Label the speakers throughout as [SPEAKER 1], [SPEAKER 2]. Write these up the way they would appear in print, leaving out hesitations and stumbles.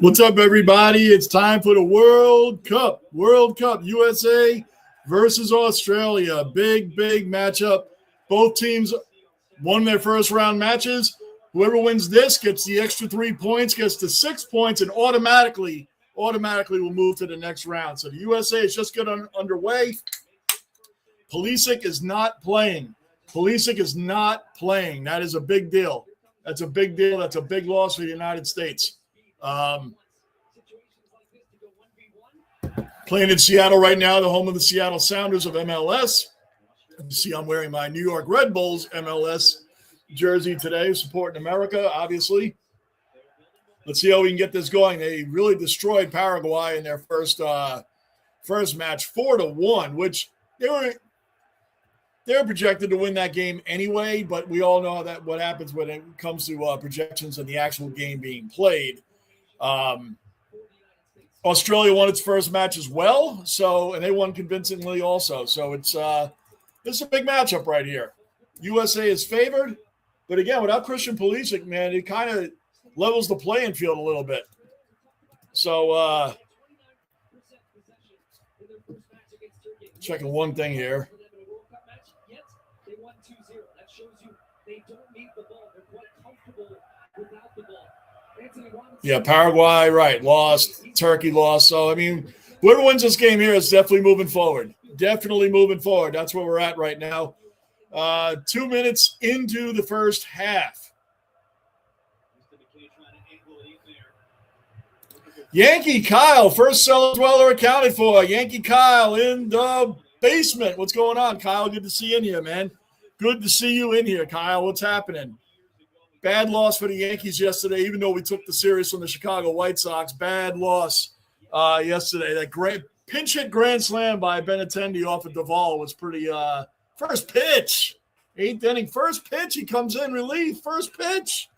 [SPEAKER 1] What's up, everybody? It's time for the World Cup. World Cup, USA versus Australia. Big matchup. Both teams won their first round matches. Whoever wins this gets the extra 3 points, gets to 6 points, and automatically will move to the next round. So the USA is just getting underway. Pulisic is not playing. That is a big deal. That's a big deal. That's a big loss for the United States. Playing in Seattle right now, the home of the Seattle Sounders of MLS. You see I'm wearing my New York Red Bulls MLS jersey today, supporting America, obviously. Let's see how we can get this going. They really destroyed Paraguay in their first match, 4-1, which they were projected to win that game anyway, but we all know that what happens when it comes to projections and the actual game being played. Australia won its first match as well, and they won convincingly also. So it's a big matchup right here. USA is favored, but again, without Christian Pulisic, man, it kind of levels the playing field a little bit. So checking one thing here. Yeah, Paraguay, right, lost. Turkey lost. So, I mean, whoever wins this game here is definitely moving forward. That's where we're at right now. 2 minutes into the first half. Yankee Kyle, first cellar dweller accounted for. Yankee Kyle in the basement. What's going on, Kyle? Good to see you in here, man. Good to see you in here, Kyle. What's happening? Bad loss for the Yankees yesterday, even though we took the series from the Chicago White Sox. Bad loss yesterday. That great pinch hit grand slam by Benintendi off of Duvall was pretty first pitch. 8th inning, first pitch. He comes in relief. First pitch.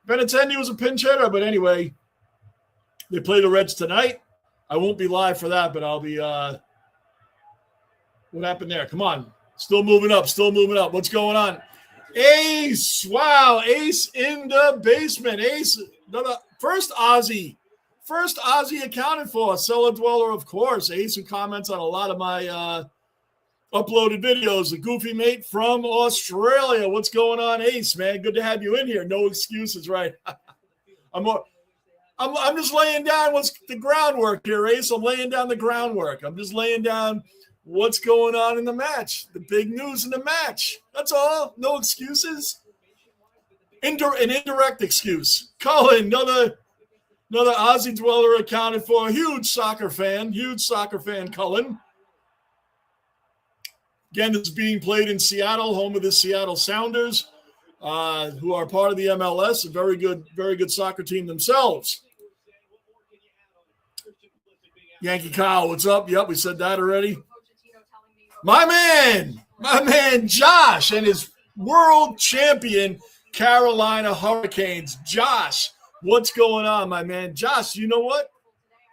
[SPEAKER 1] Benintendi was a pinch hitter, but anyway, they play the Reds tonight. I won't be live for that, but I'll be what happened there? Come on. Still moving up. What's going on? Ace. Wow. Ace in the basement. Ace. First Aussie accounted for. Cellar dweller, of course. Ace, who comments on a lot of my uploaded videos. The goofy mate from Australia. What's going on, Ace, man? Good to have you in here. No excuses, right? I'm just laying down what's the groundwork here, Ace. I'm laying down the groundwork. I'm just laying down what's going on in the match, the big news in the match. That's all. No excuses. An indirect excuse. Colin, another Aussie dweller accounted for. Huge soccer fan, Cullen. Again, this is being played in Seattle, home of the Seattle Sounders, who are part of the MLS, a very good soccer team themselves. Yankee Kyle, what's up? Yep, we said that already. My man Josh and his world champion Carolina Hurricanes. Josh, what's going on, my man? Josh, you know what?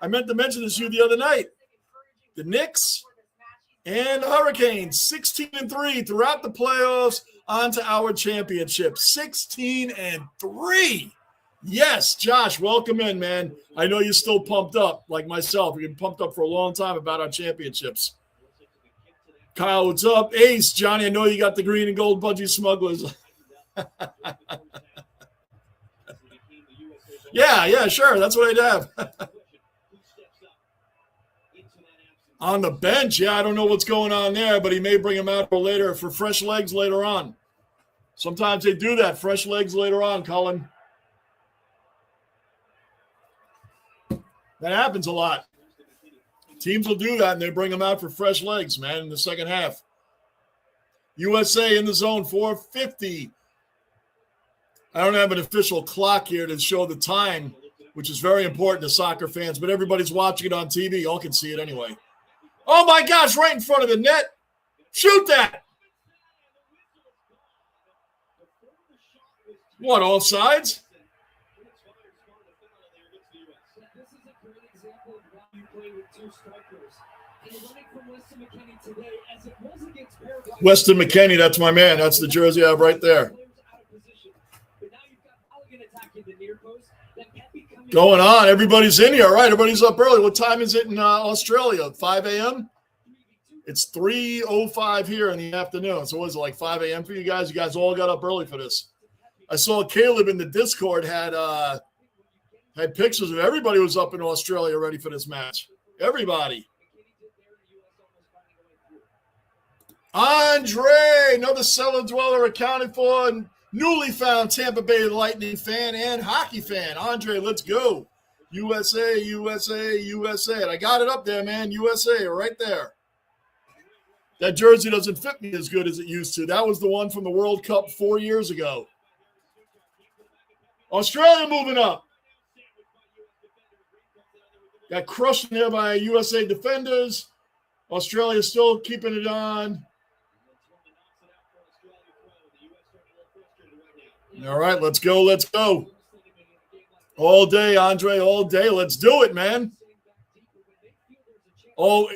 [SPEAKER 1] I meant to mention this to you the other night. The Knicks and Hurricanes, 16-3 throughout the playoffs onto our championship. 16-3. Yes, Josh, welcome in, man. I know you're still pumped up like myself. You've been pumped up for a long time about our championships. Kyle, what's up? Ace, Johnny, I know you got the green and gold budgie smugglers. Yeah, sure. That's what I'd have. On the bench, yeah, I don't know what's going on there, but he may bring him out for fresh legs later on. Sometimes they do that, fresh legs later on, Colin. That happens a lot. Teams will do that, and they bring them out for fresh legs, man, in the second half. USA in the zone, 4:50. I don't have an official clock here to show the time, which is very important to soccer fans, but everybody's watching it on TV. Y'all can see it anyway. Oh, my gosh, right in front of the net. Shoot that. What, offsides? Weston McKennie, that's my man. That's the jersey I have right there. Going on. Everybody's in here. All right, everybody's up early. What time is it in Australia? 5 a.m.? It's 3:05 here in the afternoon. So what is it, like 5 a.m. for you guys? You guys all got up early for this. I saw Caleb in the Discord had pictures of everybody was up in Australia ready for this match. Everybody. Andre, another cellar dweller accounted for, and newly found Tampa Bay Lightning fan and hockey fan. Andre, let's go. USA, USA, USA. And I got it up there, man. USA, right there. That jersey doesn't fit me as good as it used to. That was the one from the World Cup 4 years ago. Australia moving up. Got crushed in there by USA defenders. Australia still keeping it on. All right, let's go. Let's go. All day, Andre, all day. Let's do it, man. Oh,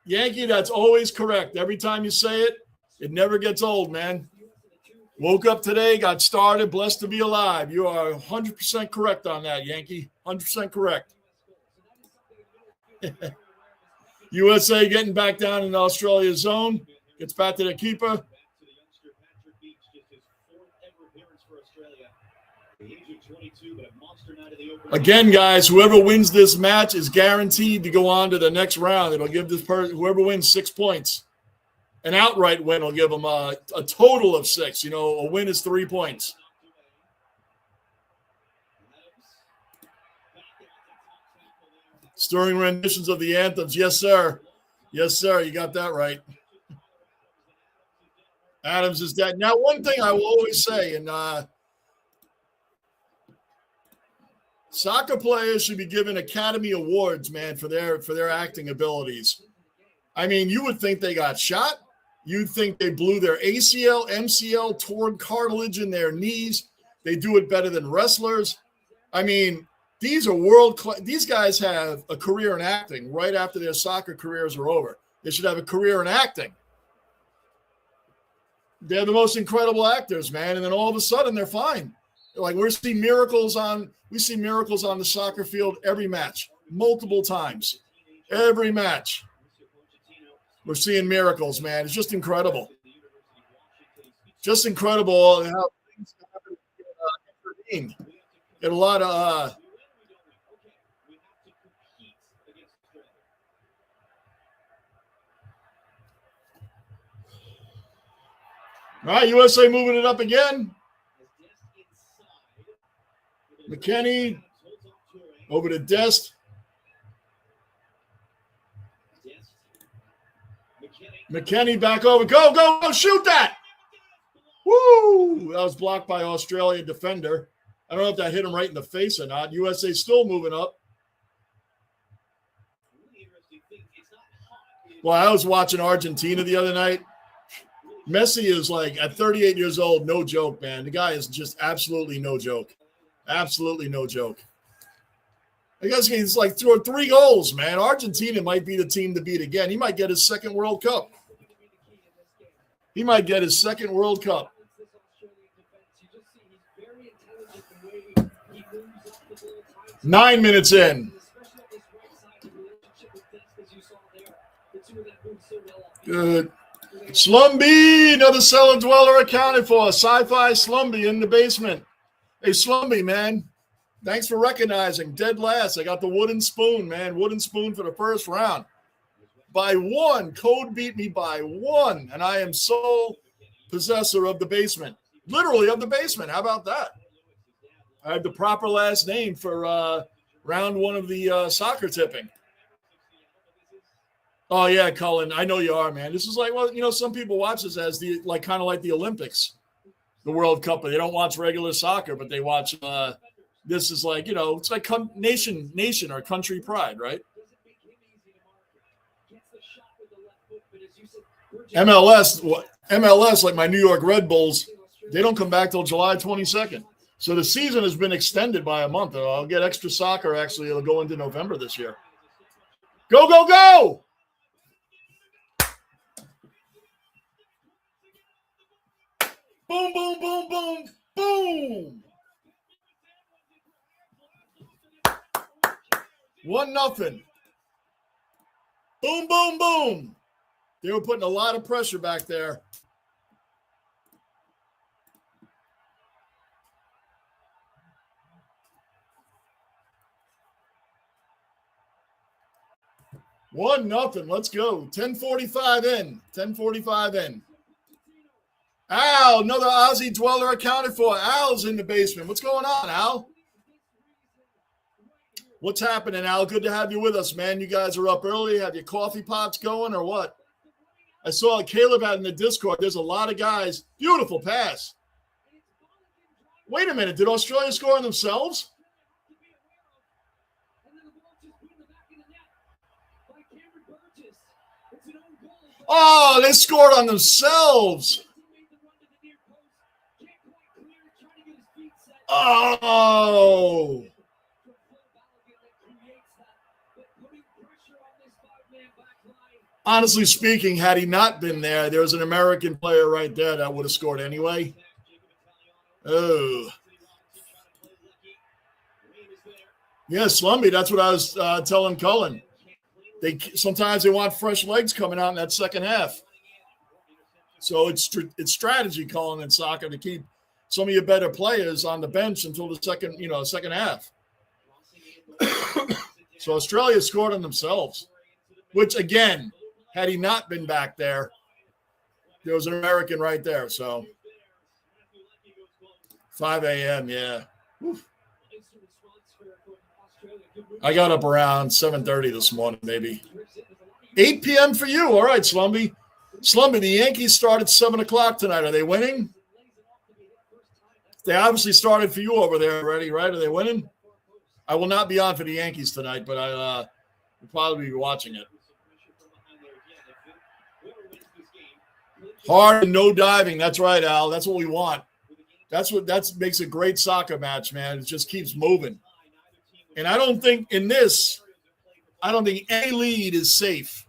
[SPEAKER 1] Yankee, that's always correct. Every time you say it, it never gets old, man. Woke up today, got started, blessed to be alive. You are 100% correct on that, Yankee. 100% correct. USA getting back down in Australia's zone. Gets back to the keeper. Again, guys, whoever wins this match is guaranteed to go on to the next round. It'll give this person, whoever wins, 6 points. An outright win will give them a total of 6. You know, a win is 3 points. Stirring renditions of the anthems. Yes, sir. Yes, sir. You got that right. Adams is dead. Now, one thing I will always say, and soccer players should be given Academy Awards, man, for their acting abilities. I mean, you would think they got shot. You'd think they blew their ACL, MCL, torn cartilage in their knees. They do it better than wrestlers. I mean, these are world-class. These guys have a career in acting right after their soccer careers are over. They should have a career in acting. They're the most incredible actors, man. And then all of a sudden, they're fine. Like we see miracles on the soccer field every match, multiple times, every match. We're seeing miracles, man. It's just incredible. Just incredible how things happen. Intervened. Get a lot of. All right, USA moving it up again. McKenny over to Dest. McKenny back over. Go, go, go. Shoot that. Woo. That was blocked by Australian defender. I don't know if that hit him right in the face or not. USA still moving up. Well, I was watching Argentina the other night. Messi is like, at 38 years old, no joke, man. The guy is just absolutely no joke. Absolutely no joke. I guess he's like threw 3 goals, man. Argentina might be the team to beat again. He might get his second World Cup. He might get his second World Cup. Nine minutes in. Good. Slumby, another cellar dweller accounted for. Sci-fi Slumby in the basement. Hey, Slumby, man. Thanks for recognizing. Dead last. I got the wooden spoon, man. Wooden spoon for the first round. By 1. Code beat me by 1. And I am sole possessor of the basement. Literally of the basement. How about that? I have the proper last name for round 1 of the soccer tipping. Oh, yeah, Cullen. I know you are, man. This is like, well, you know, some people watch this as the like kind of like the Olympics, the World Cup. But they don't watch regular soccer, but they watch this is like, you know, it's like nation or country pride, right? MLS, like my New York Red Bulls, they don't come back till July 22nd. So the season has been extended by a month. I'll get extra soccer, actually. It'll go into November this year. Go, go, go! Boom, boom, boom, boom, boom! 1-0. Boom, boom, boom. They were putting a lot of pressure back there. One nothing. Let's go. 10:45 in. 10:45 in. Al, another Aussie dweller accounted for. Al's in the basement. What's going on, Al? What's happening, Al? Good to have you with us, man. You guys are up early. Have your coffee pots going or what? I saw Caleb out in the Discord. There's a lot of guys. Beautiful pass. Wait a minute. Did Australia score on themselves? Oh, they scored on themselves. Oh. Honestly speaking, had he not been there, there was an American player right there that would have scored anyway. Oh. Yeah, Slumby, that's what I was telling Cullen. Sometimes they want fresh legs coming out in that second half. So it's strategy, Cullen, in soccer to keep some of your better players on the bench until the second half. So Australia scored on themselves, which again, had he not been back there, there was an American right there. So 5 a.m., yeah. Oof. I got up around 7:30 this morning, maybe. 8 p.m. for you. All right, Slumby. Slumby, the Yankees start at 7 o'clock tonight. Are they winning? They obviously started for you over there already, right? Are they winning? I will not be on for the Yankees tonight, but I will probably be watching it. Hard and no diving. That's right, Al. That's what we want. That makes a great soccer match, man. It just keeps moving. And I don't think any lead is safe.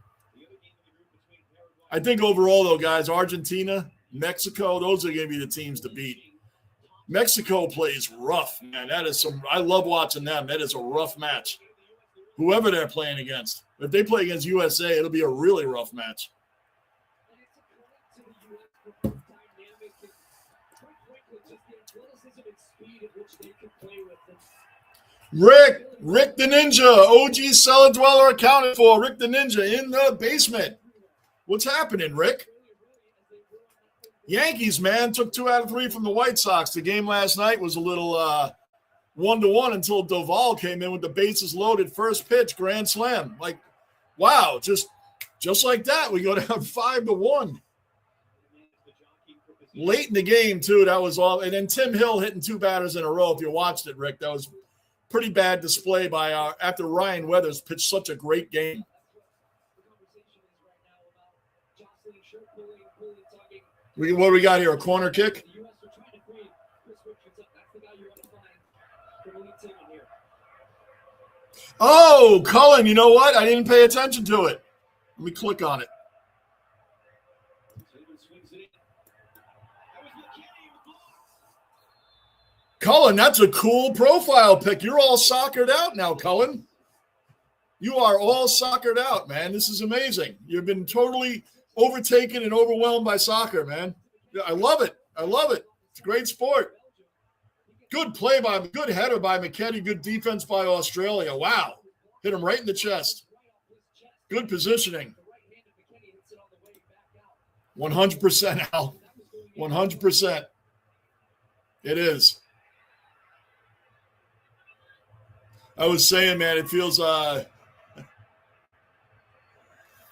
[SPEAKER 1] I think overall, though, guys, Argentina, Mexico, those are going to be the teams to beat. Mexico plays rough, man. I love watching them. That is a rough match. Whoever they're playing against. If they play against USA, it'll be a really rough match. Rick the Ninja, OG cellar dweller accounted for. Rick the Ninja in the basement. What's happening, Rick? Yankees, man, took 2 out of 3 from the White Sox. The game last night was a little 1-1 until Doval came in with the bases loaded. First pitch, grand slam. Like, wow, just like that, we go down 5-1. Late in the game, too, that was all. And then Tim Hill hitting 2 batters in a row. If you watched it, Rick, that was pretty bad display by after Ryan Weathers pitched such a great game. What do we got here? A corner kick? Oh, Cullen, you know what? I didn't pay attention to it. Let me click on it. Cullen, that's a cool profile pic. You're all soccered out now, Cullen. You are all soccered out, man. This is amazing. You've been totally overtaken and overwhelmed by soccer, man. I love it. I love it. It's a great sport. Good header by McKenny. Good defense by Australia. Wow. Hit him right in the chest. Good positioning. 100%, Al. 100%. It is. I was saying, man, it feels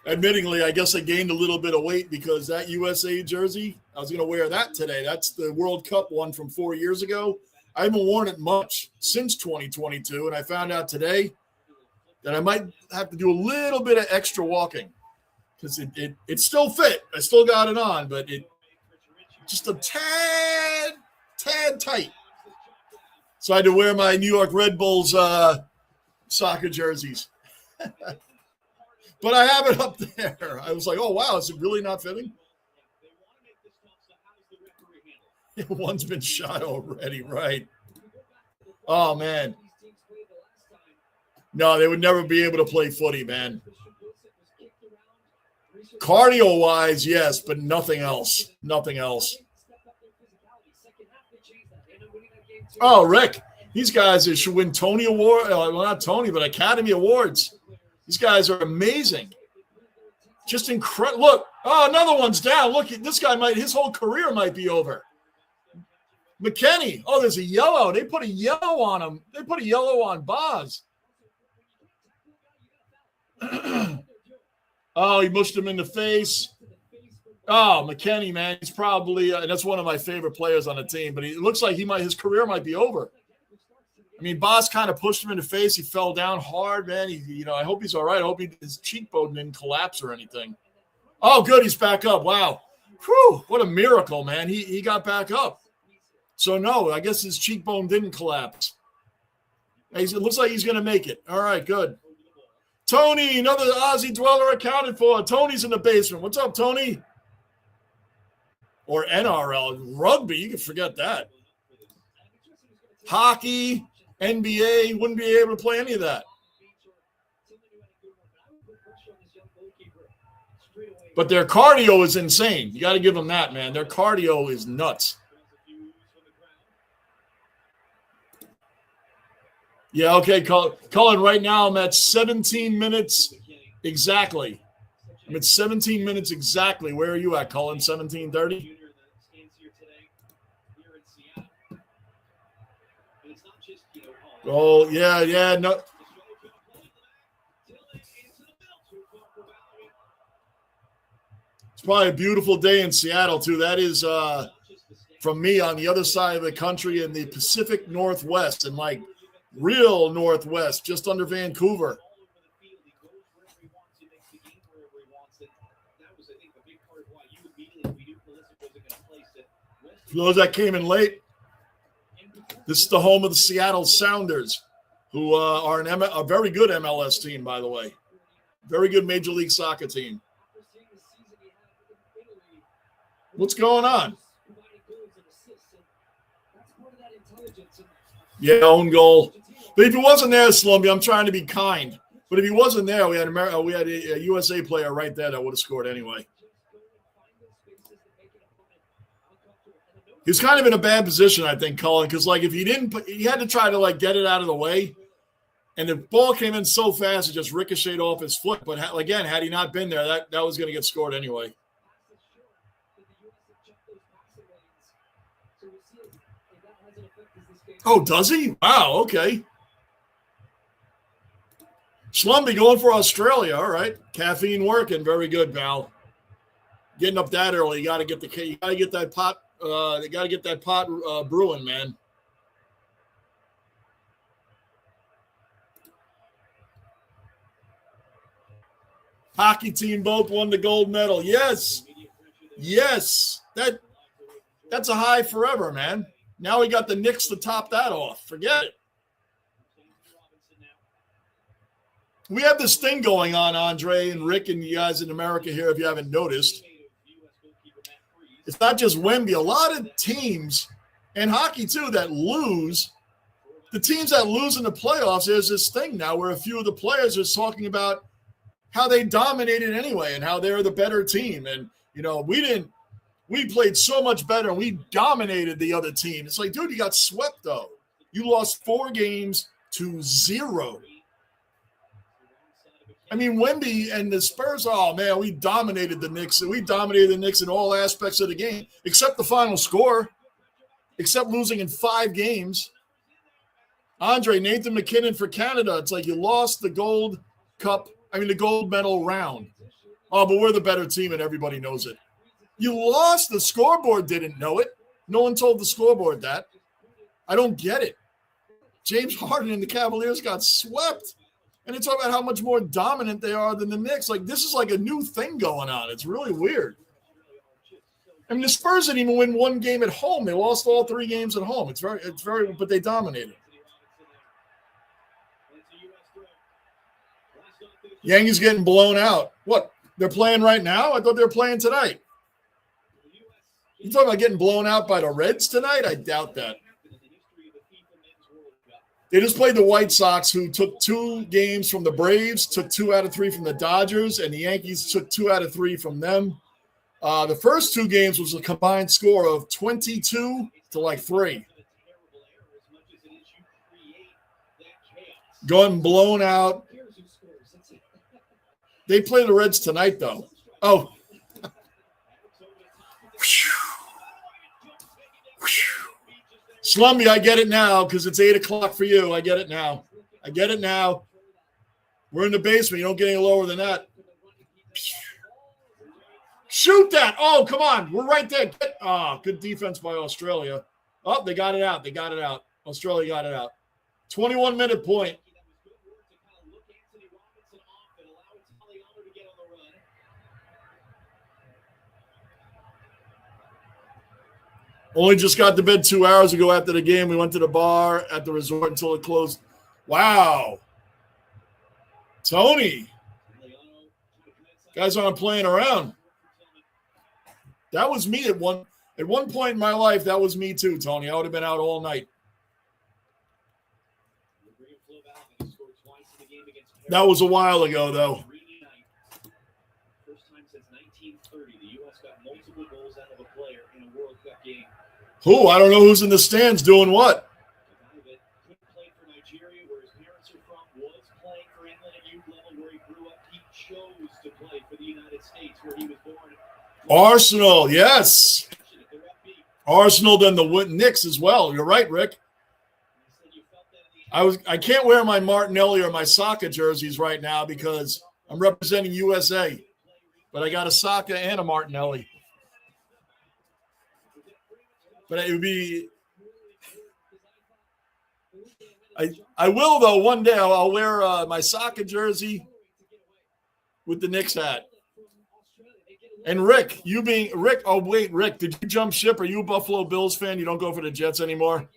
[SPEAKER 1] admittingly, I guess I gained a little bit of weight because that USA jersey, I was going to wear that today. That's the World Cup one from 4 years ago. I haven't worn it much since 2022, and I found out today that I might have to do a little bit of extra walking because it still fit. I still got it on, but it just a tad tight. So I had to wear my New York Red Bulls soccer jerseys. But I have it up there. I was like, oh, wow, is it really not fitting? One's been shot already, right. Oh, man. No, they would never be able to play footy, man. Cardio-wise, yes, but nothing else. Nothing else. Oh, Rick, these guys should win Tony Award. Well, not Tony, but Academy Awards. These guys are amazing. Just incredible. Look, another one's down. Look, this guy his whole career might be over. McKenny. Oh, there's a yellow. They put a yellow on him. They put a yellow on Boz. Oh, he mushed him in the face. Oh, McKenny, man. He's probably that's one of my favorite players on the team, but it looks like his career might be over. I mean, Boz kind of pushed him in the face. He fell down hard, man. I hope he's all right. I hope his cheekbone didn't collapse or anything. Oh, good. He's back up. Wow. Whew, what a miracle, man. He got back up. So, no, I guess his cheekbone didn't collapse. It looks like he's going to make it. All right, good. Tony, another Aussie dweller accounted for. Tony's in the basement. What's up, Tony? Or NRL. Rugby, you can forget that. Hockey, NBA, wouldn't be able to play any of that. But their cardio is insane. You got to give them that, man. Their cardio is nuts. Yeah, okay, Cullen, right now I'm at 17 minutes exactly. I'm at 17 minutes exactly. Where are you at, Cullen? 17:30? Oh, yeah, no. It's probably a beautiful day in Seattle, too. That is from me on the other side of the country in the Pacific Northwest and like real Northwest, just under Vancouver. For those that came in late, this is the home of the Seattle Sounders, who are a very good MLS team, by the way. Very good Major League Soccer team. What's going on? Yeah, own goal. But if he wasn't there, Slumby, I'm trying to be kind. But if he wasn't there, we had a USA player right there that would have scored anyway. He was kind of in a bad position, I think, Cullen, because like if he didn't, he had to try to like get it out of the way, and the ball came in so fast it just ricocheted off his foot. But again, had he not been there, that was going to get scored anyway. Oh, does he? Wow, okay. Slumby going for Australia. All right. Caffeine working. Very good, pal. Getting up that early. You got to get that pot. They got to get that pot brewing, man. Hockey team both won the gold medal. Yes. That's a high forever, man. Now we got the Knicks to top that off. Forget it. We have this thing going on, Andre and Rick and you guys in America here, if you haven't noticed. It's not just Wemby. A lot of teams, and hockey too, that lose. The teams that lose in the playoffs, there's this thing now where a few of the players are talking about how they dominated anyway and how they're the better team. And, we played so much better and we dominated the other team. It's like, dude, you got swept, though. You lost 4 games to 0. I mean, Wemby and the Spurs, oh, man, we dominated the Knicks. We dominated the Knicks in all aspects of the game, except the final score, except losing in 5 games. Andre, Nathan McKinnon for Canada. It's like you lost the gold medal round. Oh, but we're the better team and everybody knows it. You lost. The scoreboard didn't know it. No one told the scoreboard that. I don't get it. James Harden and the Cavaliers got swept. And they talk about how much more dominant they are than the Knicks. Like, this is like a new thing going on. It's really weird. I mean, the Spurs didn't even win 1 game at home. They lost all 3 games at home. It's very, but they dominated. Yankees getting blown out. What? They're playing right now? I thought they were playing tonight. You talking about getting blown out by the Reds tonight? I doubt that. They just played the White Sox, who took 2 games from the Braves, took 2 out of 3 from the Dodgers, and the Yankees took 2 out of 3 from them. The first 2 games was a combined score of 22 to 3. Gone blown out. They play the Reds tonight, though. Oh. Slumby, I get it now because it's 8 o'clock for you. I get it now. We're in the basement. You don't get any lower than that. Shoot that. Oh, come on. We're right there. Good defense by Australia. Oh, they got it out. Australia got it out. 21-minute point. Only just got to bed 2 hours ago after the game. We went to the bar at the resort until it closed. Wow. Tony. Guys aren't playing around. That was me at one point in my life. That was me too, Tony. I would have been out all night. That was a while ago, though. First time since 1930, the U.S. got multiple goals out of a player in a World Cup game. Who? I don't know who's in the stands doing what. The guy that couldn't play for Nigeria, where his parents are from, was playing for England at youth level, where he grew up. He chose to play for the United States, where he was born. Arsenal, yes. Arsenal, then the Knicks as well. You're right, Rick. I can't wear my Martinelli or my Saka jerseys right now because I'm representing USA. But I got a Saka and a Martinelli. But it would be I will, though, one day I'll wear my Saka jersey with the Knicks hat. And Rick, Rick, did you jump ship? Are you a Buffalo Bills fan? You don't go for the Jets anymore?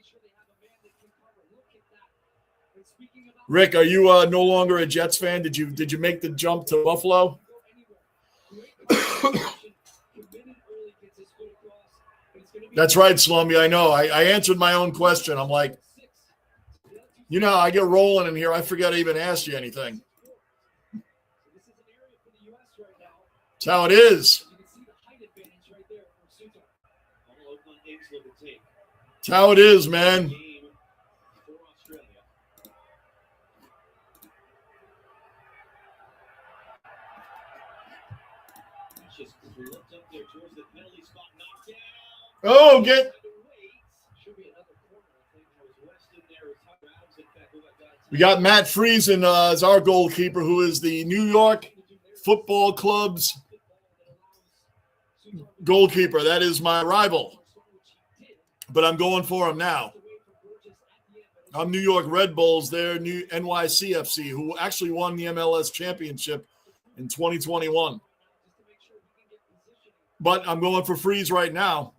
[SPEAKER 1] Rick, are you no longer a Jets fan? Did you make the jump to Buffalo? That's right, Slummy. I know. I answered my own question. I'm like, I get rolling in here. I forgot I even asked you anything. That's how it is. That's how it is, man. Oh, we got Matt Friesen as our goalkeeper, who is the New York Football Club's goalkeeper. That is my rival, but I'm going for him now. I'm New York Red Bulls. They're new NYCFC, who actually won the MLS championship in 2021. But I'm going for Freeze right now.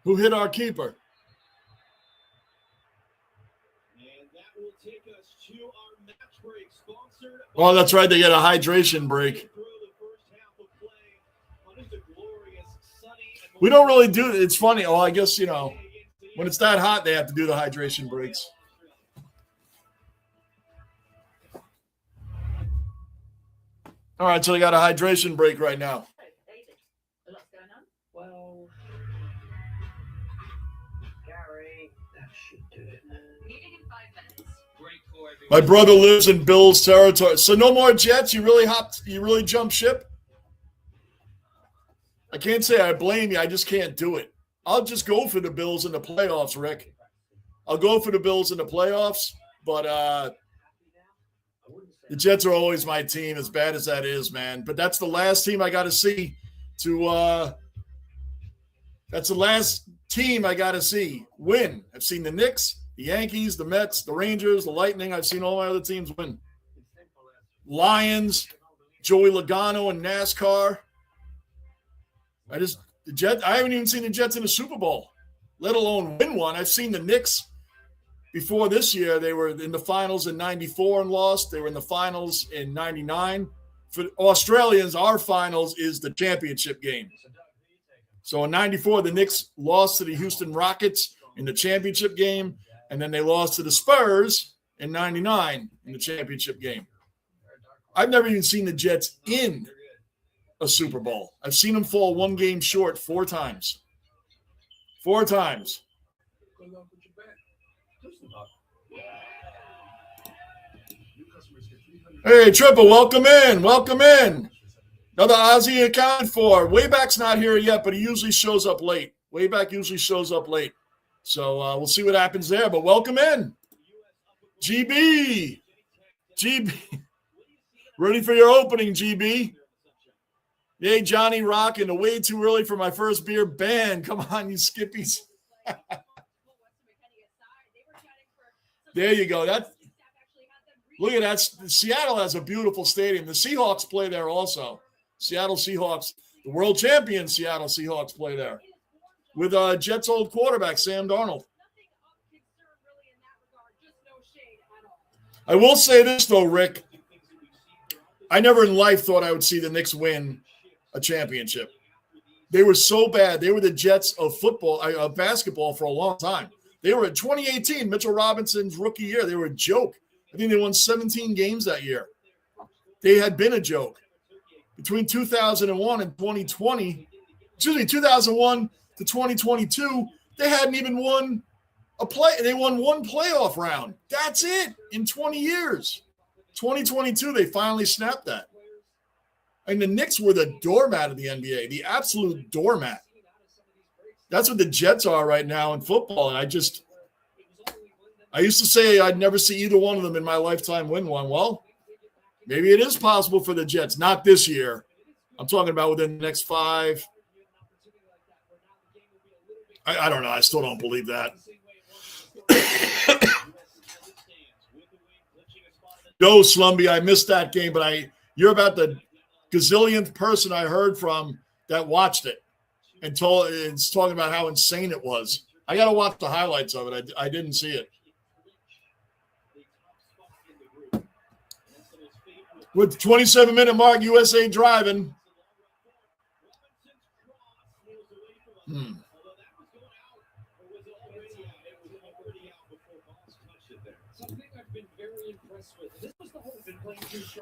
[SPEAKER 1] Who hit our keeper? Oh, that's right. They get a hydration break. We don't really do it. It's funny. Oh, I guess, when it's that hot, they have to do the hydration breaks. All right, so they got a hydration break right now.
[SPEAKER 2] Well, Gary, that should do it.
[SPEAKER 1] My brother lives in Bills territory. So no more Jets? You really jumped ship? I can't say I blame you. I just can't do it. I'll just go for the Bills in the playoffs, Rick. I'll go for the Bills in the playoffs, but the Jets are always my team, as bad as that is, man. But that's the last team I got to see that's the last team I got to see win. I've seen the Knicks, the Yankees, the Mets, the Rangers, the Lightning. I've seen all my other teams win. Lions, Joey Logano in NASCAR. I haven't even seen the Jets in a Super Bowl, let alone win one. I've seen the Knicks before this year. They were in the finals in 94 and lost. They were in the finals in 99. For Australians, our finals is the championship game. So in 94, the Knicks lost to the Houston Rockets in the championship game, and then they lost to the Spurs in 99 in the championship game. I've never even seen the Jets in a Super Bowl. I've seen them fall one game short 4 times. 4 times. Hey, Triple, welcome in. Welcome in. Another Aussie accounted for. Wayback's not here yet, but he usually shows up late. Wayback usually shows up late. So we'll see what happens there. But welcome in. GB. GB. Ready for your opening, GB. Yay, Johnny rocking. Way too early for my first beer. Ban. Come on, you skippies. There you go. Look at that. Seattle has a beautiful stadium. The Seahawks play there also. Seattle Seahawks, the world champion Seattle Seahawks play there with Jets' old quarterback, Sam Darnold. I will say this, though, Rick. I never in life thought I would see the Knicks win a championship. They were so bad. They were the Jets of football, basketball for a long time. They were in 2018, Mitchell Robinson's rookie year. They were a joke. I think they won 17 games that year. They had been a joke. Between 2001 and 2020, 2001 to 2022, they hadn't even won a play. They won one playoff round. That's it in 20 years. 2022, they finally snapped that. And the Knicks were the doormat of the NBA, the absolute doormat. That's what the Jets are right now in football. And I used to say I'd never see either one of them in my lifetime win one. Well, maybe it is possible for the Jets. Not this year. I'm talking about within the next 5. I don't know. I still don't believe that. No, Slumby, I missed that game, but you're about the gazillionth person I heard from that watched it and it's talking about how insane it was. I got to watch the highlights of it. I didn't see it. With the 27-minute mark, USA driving.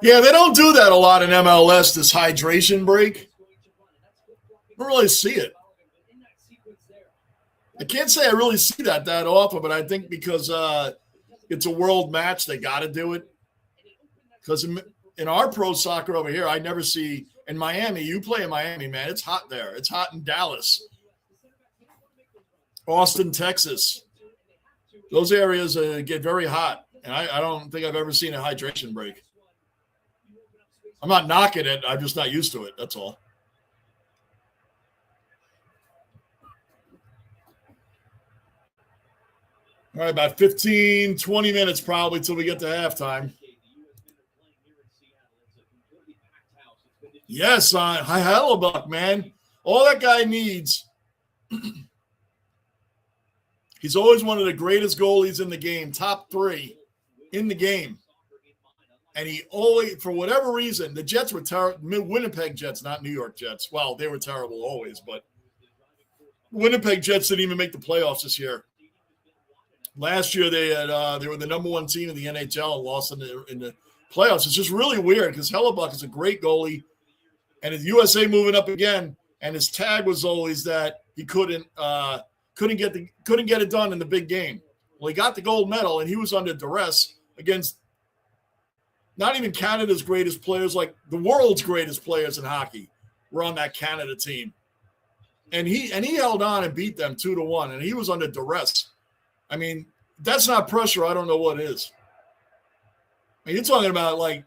[SPEAKER 1] Yeah, they don't do that a lot in MLS, this hydration break. I don't really see it. I can't say I really see that often, but I think because it's a world match, they got to do it. Because in our pro soccer over here, I never see – in Miami, you play in Miami, man. It's hot there. It's hot in Dallas. Austin, Texas. Those areas get very hot. And I don't think I've ever seen a hydration break. I'm not knocking it. I'm just not used to it. That's all. All right, about 15, 20 minutes probably till we get to halftime. Yes, Hellebuck, man. All that guy needs. He's always one of the greatest goalies in the game, top 3 in the game. And he always, for whatever reason, the Jets were terrible. Winnipeg Jets, not New York Jets. Well, they were terrible always, but Winnipeg Jets didn't even make the playoffs this year. Last year they were the number 1 team in the NHL and lost in the playoffs. It's just really weird because Hellebuck is a great goalie. And his USA moving up again, and his tag was always that he couldn't get it done in the big game. Well, he got the gold medal, and he was under duress against not even Canada's greatest players, like the world's greatest players in hockey were on that Canada team. And he held on and beat them 2-1, and he was under duress. I mean, that's not pressure. I don't know what is. I mean, you're talking about like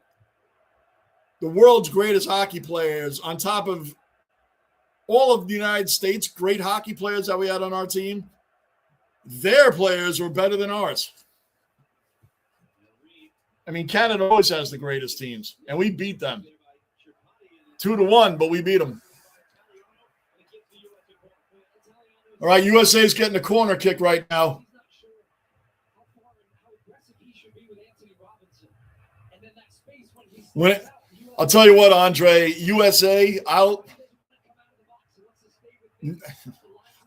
[SPEAKER 1] the world's greatest hockey players on top of all of the United States great hockey players that we had on our team. Their players were better than ours. I mean, Canada always has the greatest teams, and we beat them 2-1, but we beat them. All right, USA's getting a corner kick right now. I'll tell you what, Andre, USA, our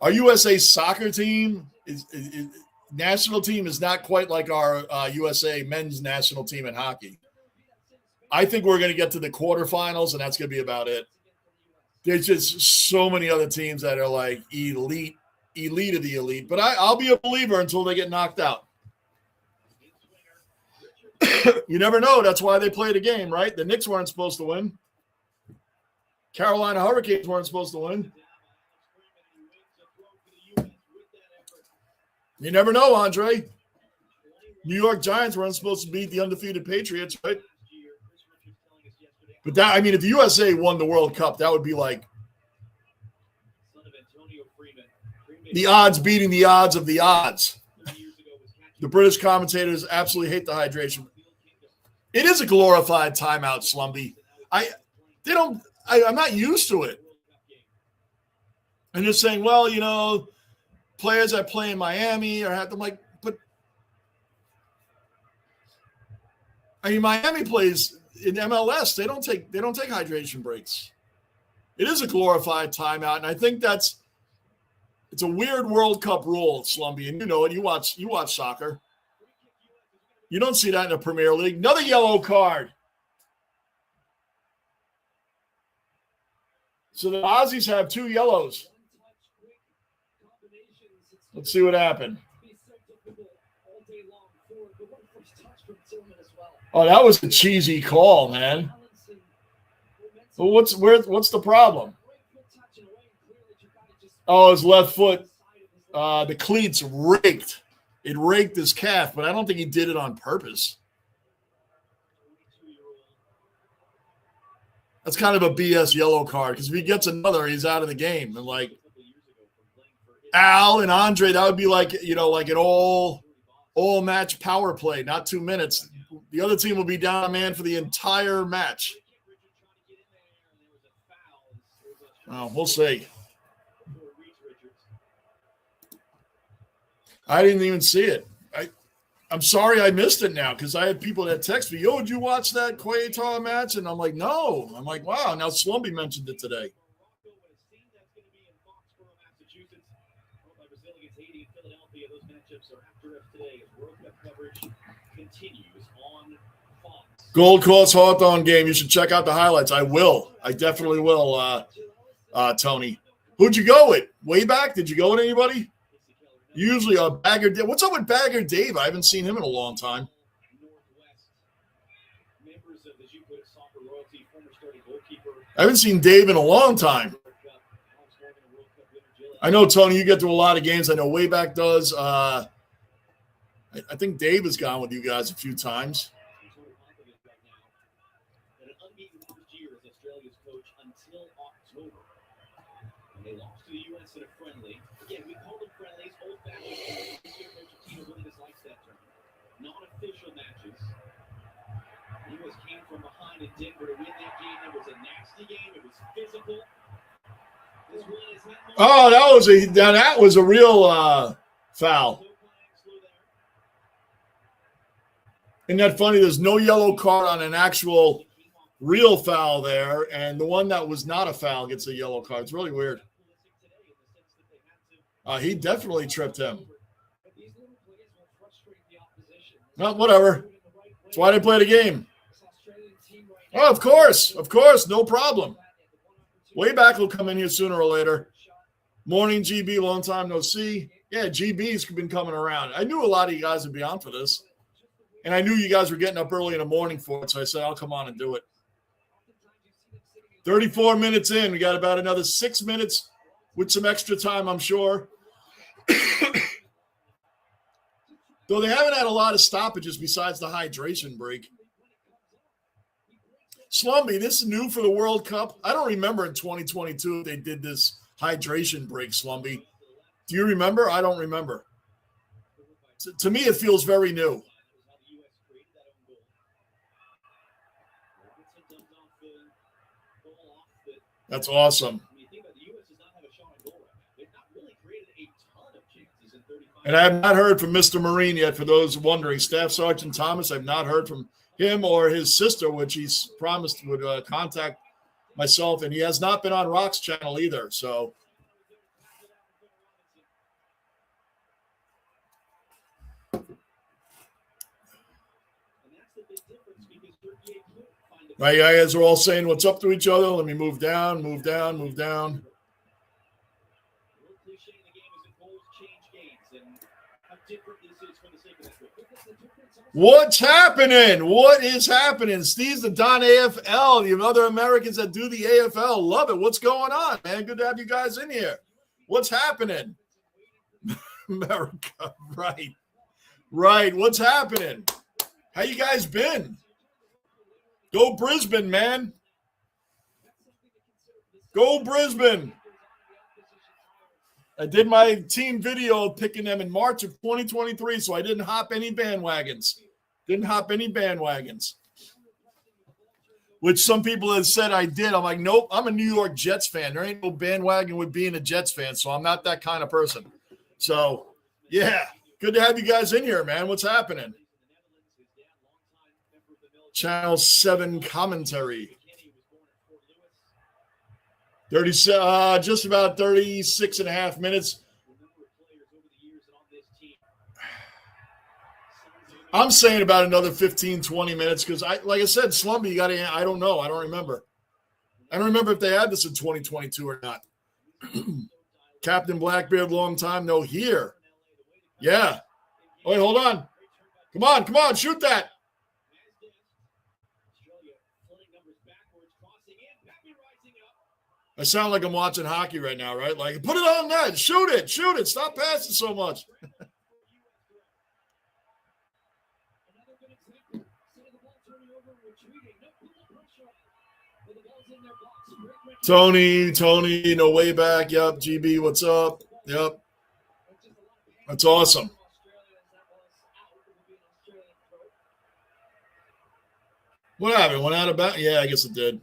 [SPEAKER 1] USA soccer team national team is not quite like our USA men's national team in hockey. I think we're going to get to the quarterfinals, and that's going to be about it. There's just so many other teams that are like elite of the elite. But I'll be a believer until they get knocked out. You never know. That's why they play the game, right? The Knicks weren't supposed to win. Carolina Hurricanes weren't supposed to win. You never know, Andre. New York Giants weren't supposed to beat the undefeated Patriots, right? But that, I mean, if the USA won the World Cup, that would be like the odds beating the odds of the odds. The British commentators absolutely hate the hydration. It is a glorified timeout, Slumby. I'm not used to it. And they're saying, well, you know, players that play in Miami or have them like, but I mean, Miami plays in MLS. They don't take hydration breaks. It is a glorified timeout, and I think it's a weird World Cup rule, Slumby, and you know it. You watch soccer. You don't see that in the Premier League. Another yellow card. So the Aussies have 2 yellows. Let's see what happened. Oh, that was a cheesy call, man. Well, what's the problem? Oh, his left foot. The cleats raked. It raked his calf, but I don't think he did it on purpose. That's kind of a BS yellow card because if he gets another, he's out of the game. And like Al and Andre, that would be like, you know, like an all match power play, not 2 minutes. The other team will be down a man for the entire match. Oh, we'll see. I didn't even see it. I'm sorry I missed it now because I had people that text me, yo, did you watch that Quatar match? And I'm like, no. I'm like, wow, now Slumby mentioned it today. Gold Coast Hawthorne game. You should check out the highlights. I will. I definitely will, Tony. Who'd you go with? Way back? Did you go with anybody? Usually Bagger Dave. What's up with Bagger Dave? I haven't seen him in a long time. I haven't seen Dave in a long time. I know, Tony, you get to a lot of games. I know Wayback does. I think Dave has gone with you guys a few times. They lost to the U.S. in a friendly. Again, we call them friendlies. Old-fashioned Argentina really dislikes that term. Non-official matches. The U.S. came from behind in Denver to win that game. It was a nasty game. It was physical. This one is not that was a real foul. Isn't that funny? There's no yellow card on an actual real foul there, and the one that was not a foul gets a yellow card. It's really weird. He definitely tripped him. Well, whatever. That's why they play the game. Oh, of course, no problem. Wayback will come in here sooner or later. Morning, GB, long time no see. Yeah, GB's been coming around. I knew a lot of you guys would be on for this, and I knew you guys were getting up early in the morning for it, so I said I'll come on and do it. 34 minutes in. We got about another 6 minutes with some extra time, I'm sure. Though they haven't had a lot of stoppages besides the hydration break. Slumby, this is new for the World Cup. I don't remember in 2022 they did this hydration break, Slumby. Do you remember? I don't remember. To me, it feels very new. That's awesome. And I have not heard from Mr. Marine yet, for those wondering. Staff Sergeant Thomas, I've not heard from him or his sister, which he's promised would contact myself, and he has not been on Rock's channel either. So, right, you guys are all saying what's up to each other. Let me move down, move down, move down. What's happening? What is happening? Steve's the Don AFL, the other Americans that do the AFL. Love it. What's going on, man? Good to have you guys in here. What's happening? America, right. Right. What's happening? How you guys been? Go Brisbane, man. Go Brisbane. I did my team video picking them in March of 2023, so I didn't hop any bandwagons. Which some people have said I did. I'm like, nope, I'm a New York Jets fan. There ain't no bandwagon with being a Jets fan, so I'm not that kind of person. So, yeah, good to have you guys in here, man. What's happening? Channel 7 commentary. 30, just about 36 and a half minutes. I'm saying about another 15, 20 minutes because, like I said, Slumby, you got to – I don't know. I don't remember. I don't remember if they had this in 2022 or not. Captain Blackbeard, long time no here. Yeah. Oh, wait, hold on. Come on, shoot that. I sound like I'm watching hockey right now, right? Like, put it on net. Shoot it. Stop passing so much. Tony, no way back. Yep, GB, what's up? Yep. That's awesome. What happened? Went out of bounds? Yeah, I guess it did.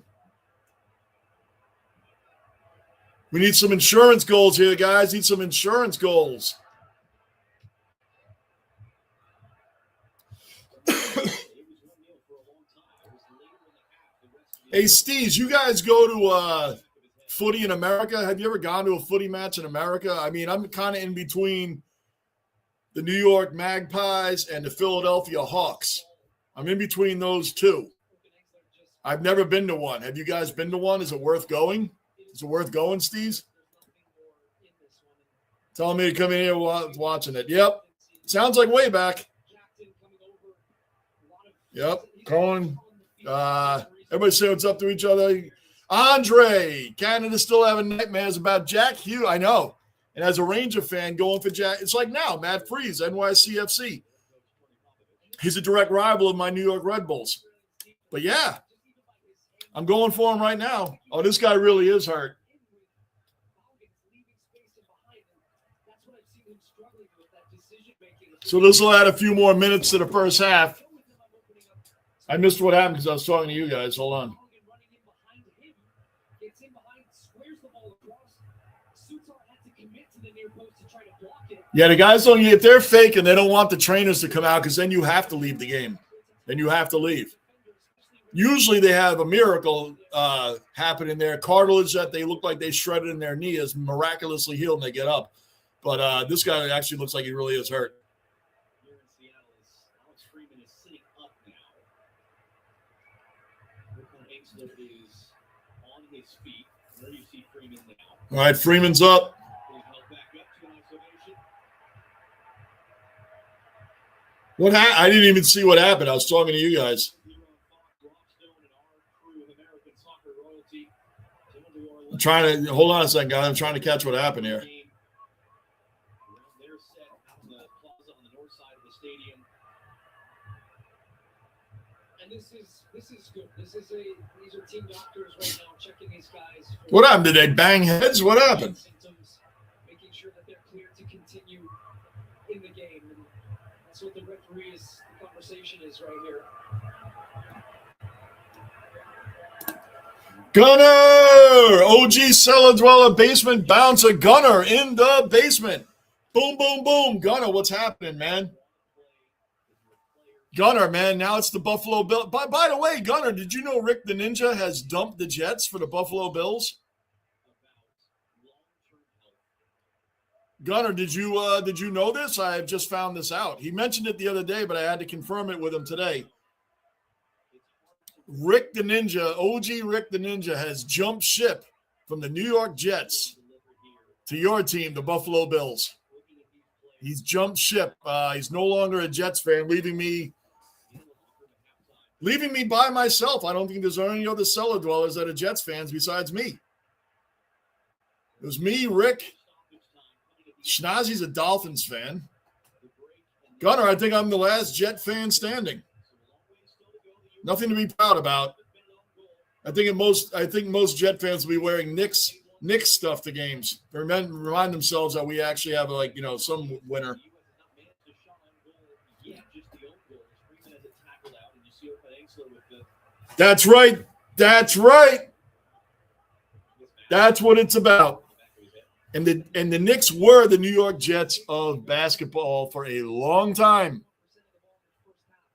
[SPEAKER 1] We need some insurance goals here, guys. Need some insurance goals. Hey, Steez, you guys go to footy in America? Have you ever gone to a footy match in America? I mean, I'm kind of in between the New York Magpies and the Philadelphia Hawks. I'm in between those two. I've never been to one. Have you guys been to one? Is it worth going? Is it worth going, Steve? Telling me to come in here watching it. Yep. Sounds like way back. Yep. Cohen. Everybody say what's up to each other. Andre. Canada still having nightmares about Jack Hughes. I know. And as a Ranger fan going for Jack, it's like now, Matt Freese, NYCFC. He's a direct rival of my New York Red Bulls. But yeah. I'm going for him right now. Oh, this guy really is hurt. So this will add a few more minutes to the first half. I missed what happened because I was talking to you guys. Hold on. Yeah, the guys don't – if they're faking, they don't want the trainers to come out because then you have to leave the game. Then you have to leave. Usually they have a miracle happen in their cartilage that they look like they shredded in their knee is miraculously healed and they get up. But this guy actually looks like he really is hurt. All right, Freeman's up. I didn't even see what happened. I was talking to you guys. I'm trying to hold on a second, guys. I'm trying to catch what happened here. And this is good. These are team doctors right now checking these guys. What happened? Did they bang heads? What happened? Making sure that they're clear to continue in the game. And that's what the conversation is right here. Gunner! OG cellar dweller basement bouncer. Gunner in the basement. Boom, boom, boom. Gunner, what's happening, man? Gunner, man, now it's the Buffalo Bills. By the way, Gunner, did you know Rick the Ninja has dumped the Jets for the Buffalo Bills? Gunner, did you know this? I have just found this out. He mentioned it the other day, but I had to confirm it with him today. Rick the Ninja, OG Rick the Ninja, has jumped ship from the New York Jets to your team, the Buffalo Bills. He's jumped ship. He's no longer a Jets fan, leaving me by myself. I don't think there's any other cellar dwellers that are Jets fans besides me. It was me, Rick. Schnazzy's a Dolphins fan. Gunner, I think I'm the last Jet fan standing. Nothing to be proud about. I think most Jet fans will be wearing Knicks stuff to games. Remind themselves that we actually have some winner. That's right. That's right. That's what it's about. And the Knicks were the New York Jets of basketball for a long time.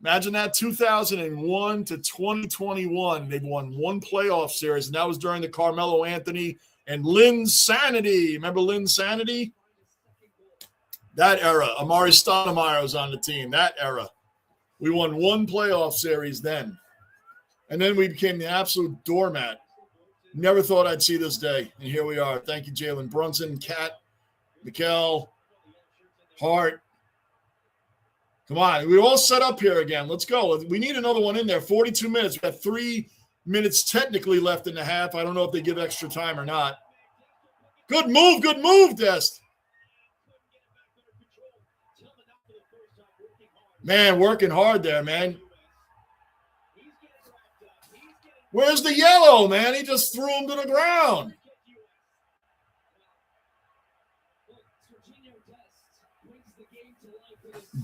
[SPEAKER 1] Imagine that, 2001 to 2021. They've won one playoff series, and that was during the Carmelo Anthony and Linsanity. Remember Linsanity? That era. Amari Stoudemire was on the team. That era. We won one playoff series then. And then we became the absolute doormat. Never thought I'd see this day. And here we are. Thank you, Jalen Brunson, Kat, Mikkel, Hart. Come on. We're all set up here again. Let's go. We need another one in there. 42 minutes. We got 3 minutes technically left in the half. I don't know if they give extra time or not. Good move, Dest. Man, working hard there, man. Where's the yellow, man? He just threw him to the ground.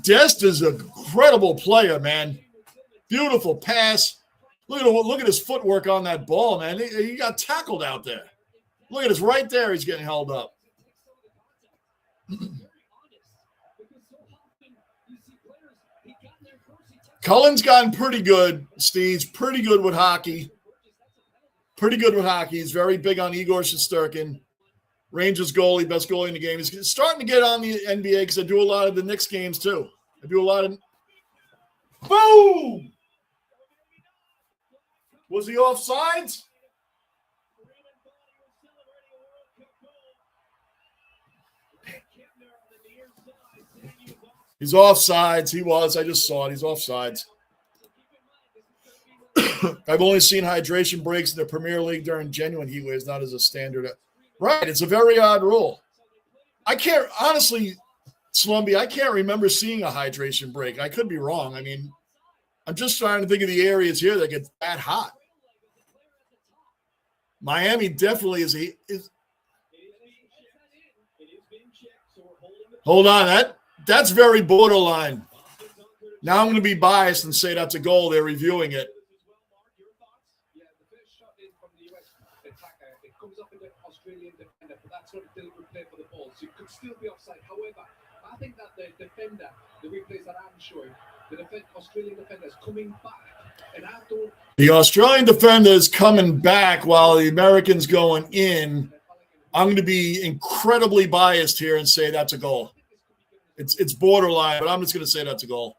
[SPEAKER 1] Dest is an incredible player, man. Beautiful pass. Look at his footwork on that ball, man. He got tackled out there. Look at us right there. He's getting held up. Cullen's gotten pretty good, Steve's pretty good with hockey. He's very big on Igor Shesterkin. Rangers goalie, best goalie in the game. He's starting to get on the NBA because I do a lot of the Knicks games too. I do a lot of – boom! Was he offsides? He's offsides. He was. I just saw it. He's offsides. I've only seen hydration breaks in the Premier League during genuine heat waves, not as a standard. Right. It's a very odd rule. I can't – honestly, Slumby, I can't remember seeing a hydration break. I could be wrong. I mean, I'm just trying to think of the areas here that get that hot. Miami definitely is hold on. That's very borderline. Now I'm going to be biased and say that's a goal. They're reviewing it.
[SPEAKER 3] It comes up in the Australian defender, but that's not a deliberate play for the ball. So it could still be offside. However, I think that the defender, the replays that I'm showing, the Australian defender is coming back. And I don't.
[SPEAKER 1] The Australian defender is coming back while the American's going in. I'm going to be incredibly biased here and say that's a goal. It's borderline, but I'm just going to say that's a goal.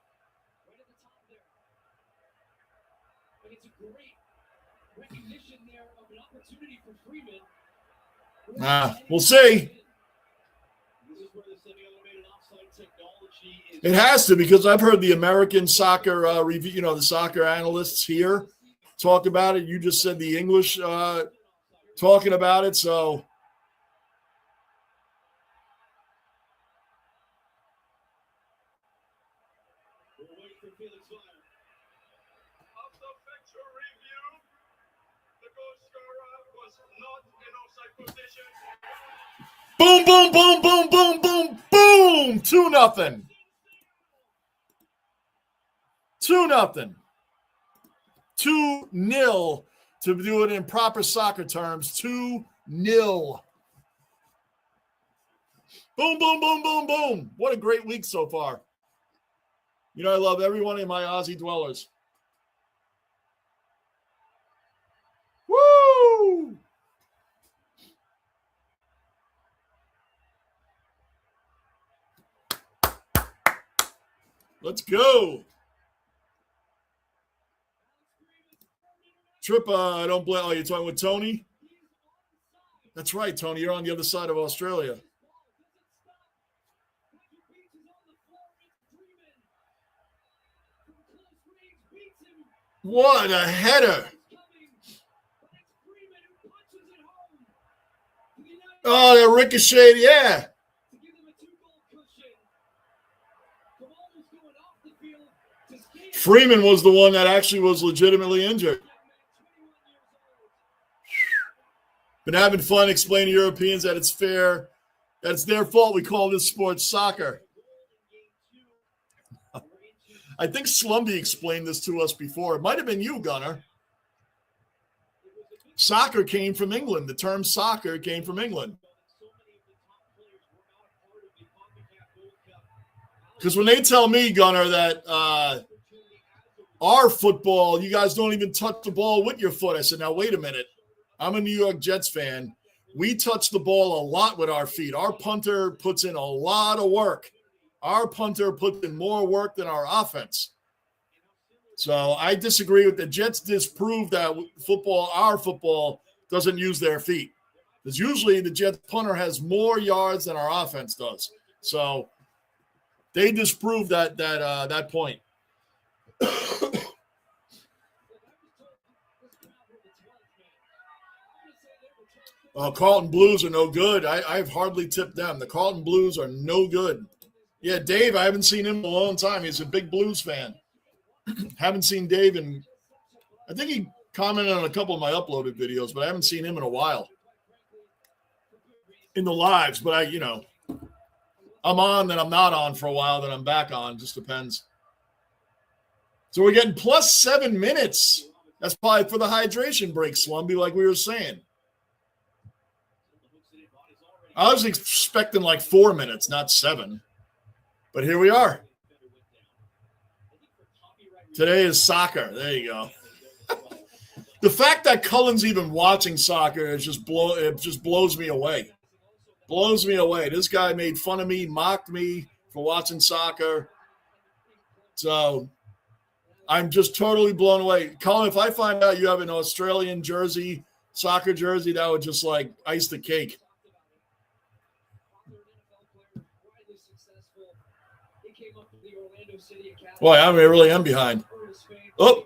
[SPEAKER 1] We'll see. It has to, because I've heard the American soccer review, the soccer analysts here talk about it. You just said the English talking about it, so. Boom, boom, boom, boom, boom, boom, boom. 2-0. 2-0. 2-0. To do it in proper soccer terms, 2-0. Boom, boom, boom, boom, boom. What a great week so far. You know, I love every one of my Aussie dwellers. Woo! Let's go. Trip, I don't blame. Oh, you're talking with Tony? That's right, Tony. You're on the other side of Australia. What a header. Oh, that ricocheted, yeah. Freeman was the one that actually was legitimately injured. Been having fun explaining to Europeans that it's fair, that it's their fault we call this sport soccer. I think Slumby explained this to us before. It might have been you, Gunnar. Soccer came from England. The term soccer came from England. Because when they tell me, Gunnar, that our football, you guys don't even touch the ball with your foot. I said, now, wait a minute. I'm a New York Jets fan. We touch the ball a lot with our feet. Our punter puts in a lot of work. Our punter puts in more work than our offense. So I disagree with the Jets. Disprove that football, our football, doesn't use their feet. Because usually the Jets punter has more yards than our offense does. So they disprove that point. Carlton Blues are no good. I've hardly tipped them. The Carlton Blues are no good. Yeah, Dave, I haven't seen him in a long time. He's a big Blues fan. Haven't seen Dave, and I think he commented on a couple of my uploaded videos, but I haven't seen him in a while in the lives. But I'm on, then I'm not on for a while, then I'm back on. Just depends. So we're getting plus 7 minutes. That's probably for the hydration break, Slumby, like we were saying. I was expecting like 4 minutes, not 7. But here we are. Today is soccer. There you go. The fact that Cullen's even watching soccer is just blows me away. Blows me away. This guy made fun of me, mocked me for watching soccer. So I'm just totally blown away. Cullen, if I find out you have an Australian jersey, soccer jersey, that would just like ice the cake. Boy, I really am behind. Oh,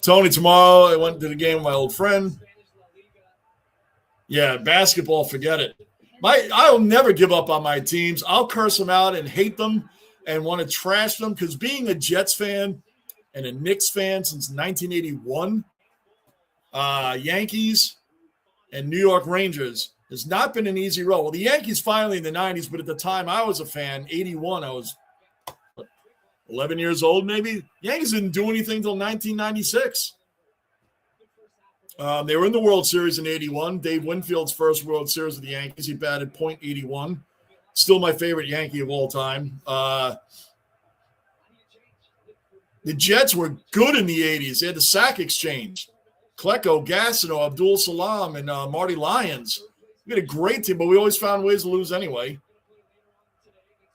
[SPEAKER 1] Tony, tomorrow I went to the game with my old friend. Yeah, basketball, forget it. I'll never give up on my teams. I'll curse them out and hate them and want to trash them because being a Jets fan and a Knicks fan since 1981, Yankees and New York Rangers has not been an easy road. Well, the Yankees finally in the 90s, but at the time I was a fan, 81, I was 11 years old maybe. Yankees didn't do anything until 1996. They were in the World Series in 81. Dave Winfield's first World Series with the Yankees. He batted .81. Still my favorite Yankee of all time. The Jets were good in the 80s. They had the sack exchange. Klecko, Gassino, Abdul Salam, and Marty Lyons. We had a great team, but we always found ways to lose anyway.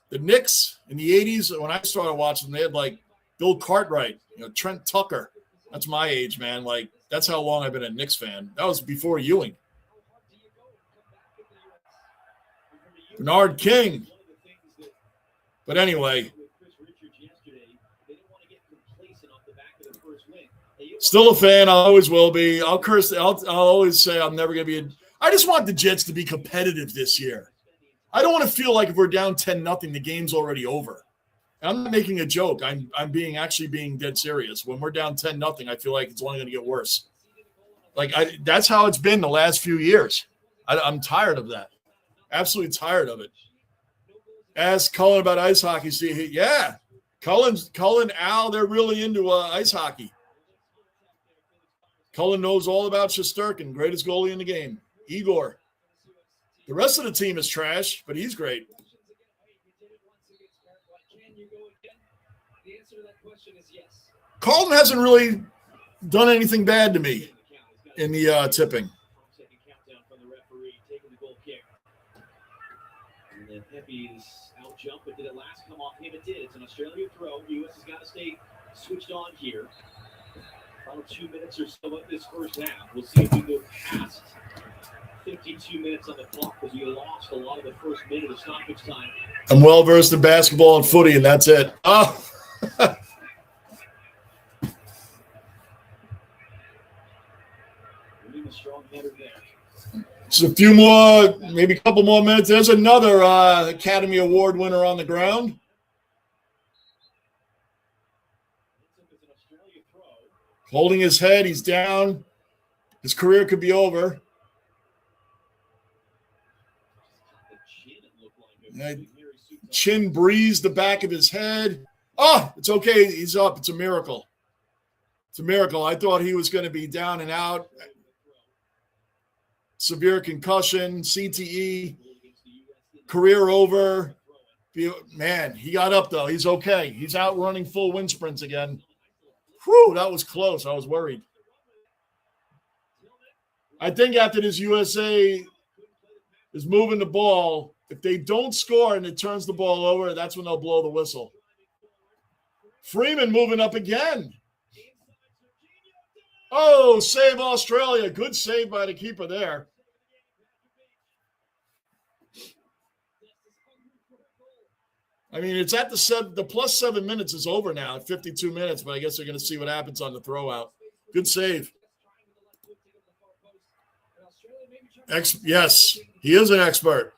[SPEAKER 1] The Knicks in the 80s, when I started watching them, they had like Bill Cartwright, Trent Tucker. That's my age, man. Like, that's how long I've been a Knicks fan. That was before Ewing. Bernard King. But anyway, still a fan. I always will be. I'll curse. I'll always say I'm never going to be. I just want the Jets to be competitive this year. I don't want to feel like if we're down 10-0, the game's already over. I'm not making a joke. I'm actually being dead serious. When we're down 10-0, I feel like it's only going to get worse. That's how it's been the last few years. I'm tired of that. Absolutely tired of it. Ask Cullen about ice hockey. See, yeah, Cullen, Al, they're really into ice hockey. Cullen knows all about Shesterkin, greatest goalie in the game. Igor. The rest of the team is trash, but he's great. Carlton hasn't really done anything bad to me in the tipping.
[SPEAKER 4] And then Pepe's out jump, but did it last come off him? It did. It's an Australian throw. U.S. has got to stay switched on here. Final 2 minutes or so of this first half. We'll see if we go past 52 minutes on the clock because we lost a lot of the first minute of stoppage time.
[SPEAKER 1] I'm well versed in basketball and footy, and that's it. Oh.
[SPEAKER 4] Strong header there.
[SPEAKER 1] Just a few more, maybe a couple more minutes. There's another Academy Award winner on the ground. Holding his head, he's down. His career could be over. Chin breezed the back of his head. Oh, it's okay. He's up. It's a miracle. It's a miracle. I thought he was going to be down and out. Severe concussion, CTE, career over. Man, he got up, though. He's okay. He's out running full wind sprints again. Whew, that was close. I was worried. I think after this USA is moving the ball, if they don't score and it turns the ball over, that's when they'll blow the whistle. Freeman moving up again. Oh, save Australia. Good save by the keeper there. I mean, it's at the plus 7 minutes is over now at 52 minutes, but I guess they're going to see what happens on the throw out. Good save. Yes, he is an expert.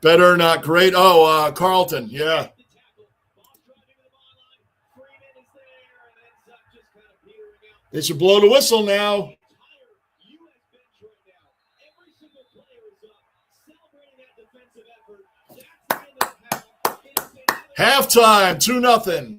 [SPEAKER 1] Better, not great. Oh, Carlton, yeah. They should blow the whistle now. Halftime, 2-0.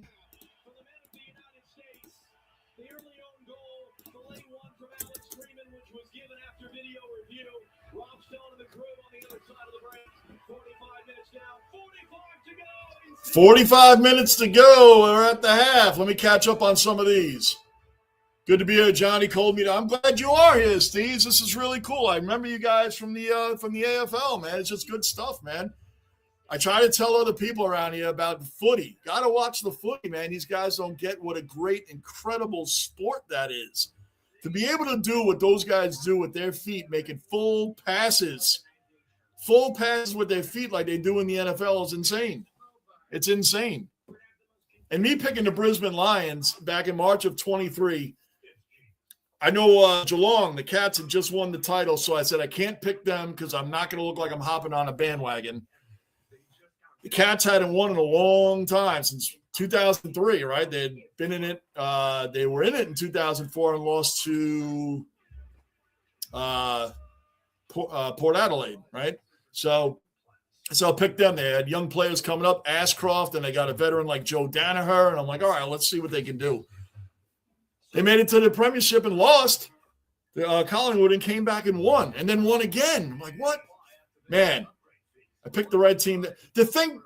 [SPEAKER 1] $45 minutes to go. We're at the half. Let me catch up on some of these. Good to be here, Johnny Cold. I'm glad you are here, Steve. This is really cool. I remember you guys from the AFL, man. It's just good stuff, man. I try to tell other people around here about footy. Got to watch the footy, man. These guys don't get what a great, incredible sport that is. To be able to do what those guys do with their feet, making full passes with their feet like they do in the NFL is insane. It's insane. And me picking the Brisbane Lions back in March of 23, I know Geelong, the Cats, had just won the title, so I said I can't pick them because I'm not going to look like I'm hopping on a bandwagon. The Cats hadn't won in a long time, since 2003, right? They had been in it. They were in it in 2004 and lost to Port Adelaide, right? So I picked them. They had young players coming up, Ashcroft, and they got a veteran like Joe Danaher. And I'm like, all right, let's see what they can do. They made it to the premiership and lost to Collingwood and came back and won, and then won again. I'm like, what? Man, I picked the right team. To think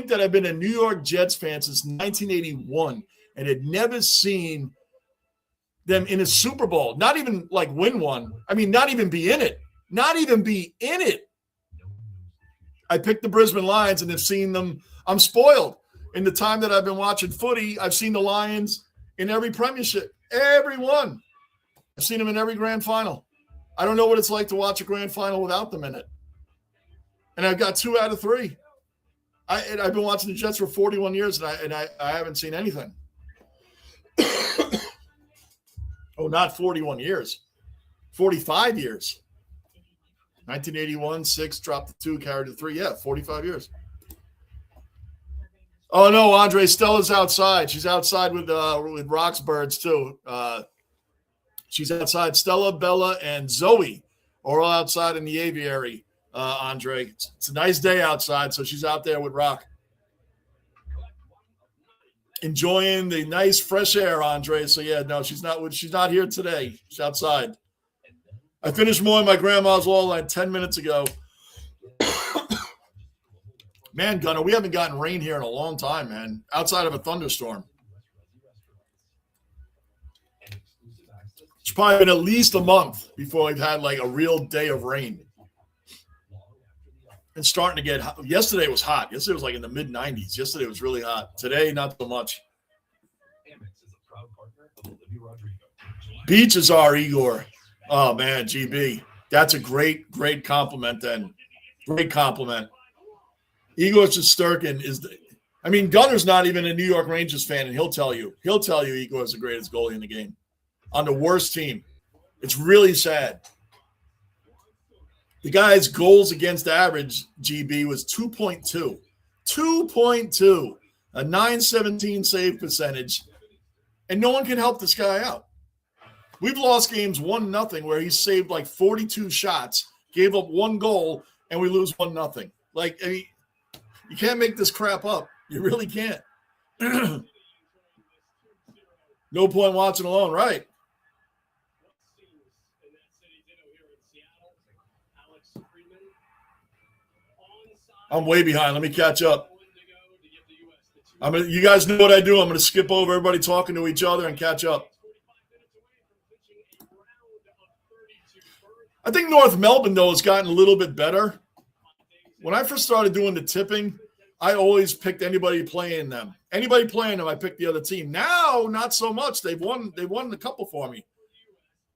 [SPEAKER 1] that I've been a New York Jets fan since 1981 and had never seen them in a Super Bowl, not even like win one. I mean, not even be in it. Not even be in it. I picked the Brisbane Lions and have seen them. I'm spoiled. In the time that I've been watching footy, I've seen the Lions in every premiership, every one. I've seen them in every grand final. I don't know what it's like to watch a grand final without them in it. And I've got 2 out of 3. I've been watching the Jets for 41 years, and I haven't seen anything. Oh, not 41 years. 45 years. 1981, 6, dropped to 2, carried to 3. Yeah, 45 years. Oh, no, Andre, Stella's outside. She's outside with Roxbirds, too. She's outside. Stella, Bella, and Zoe are all outside in the aviary, Andre. It's a nice day outside, so she's out there with Rock. Enjoying the nice fresh air, Andre. So, yeah, no, she's not here today. She's outside. I finished mowing my grandma's lawn like 10 minutes ago. Man, Gunner, we haven't gotten rain here in a long time, man, outside of a thunderstorm. It's probably been at least a month before we've had like a real day of rain. And starting to get hot. Yesterday was hot. Yesterday was like in the mid-90s. Yesterday was really hot. Today, not so much. Beaches are, Igor. Oh, man, GB. That's a great, great compliment then. Great compliment. Igor Shesterkin is Gunner's not even a New York Rangers fan, and he'll tell you Igor is the greatest goalie in the game on the worst team. It's really sad. The guy's goals against average, GB, was 2.2. 2.2. A .917 save percentage. And no one can help this guy out. We've lost games 1-0 where he saved like 42 shots, gave up one goal, and we lose 1-0. Like, I mean, you can't make this crap up. You really can't. No point watching alone, right? I'm way behind. Let me catch up. You guys know what I do. I'm going to skip over everybody talking to each other and catch up. I think North Melbourne, though, has gotten a little bit better. When I first started doing the tipping, I always picked anybody playing them. Anybody playing them, I picked the other team. Now, not so much. They've won a couple for me.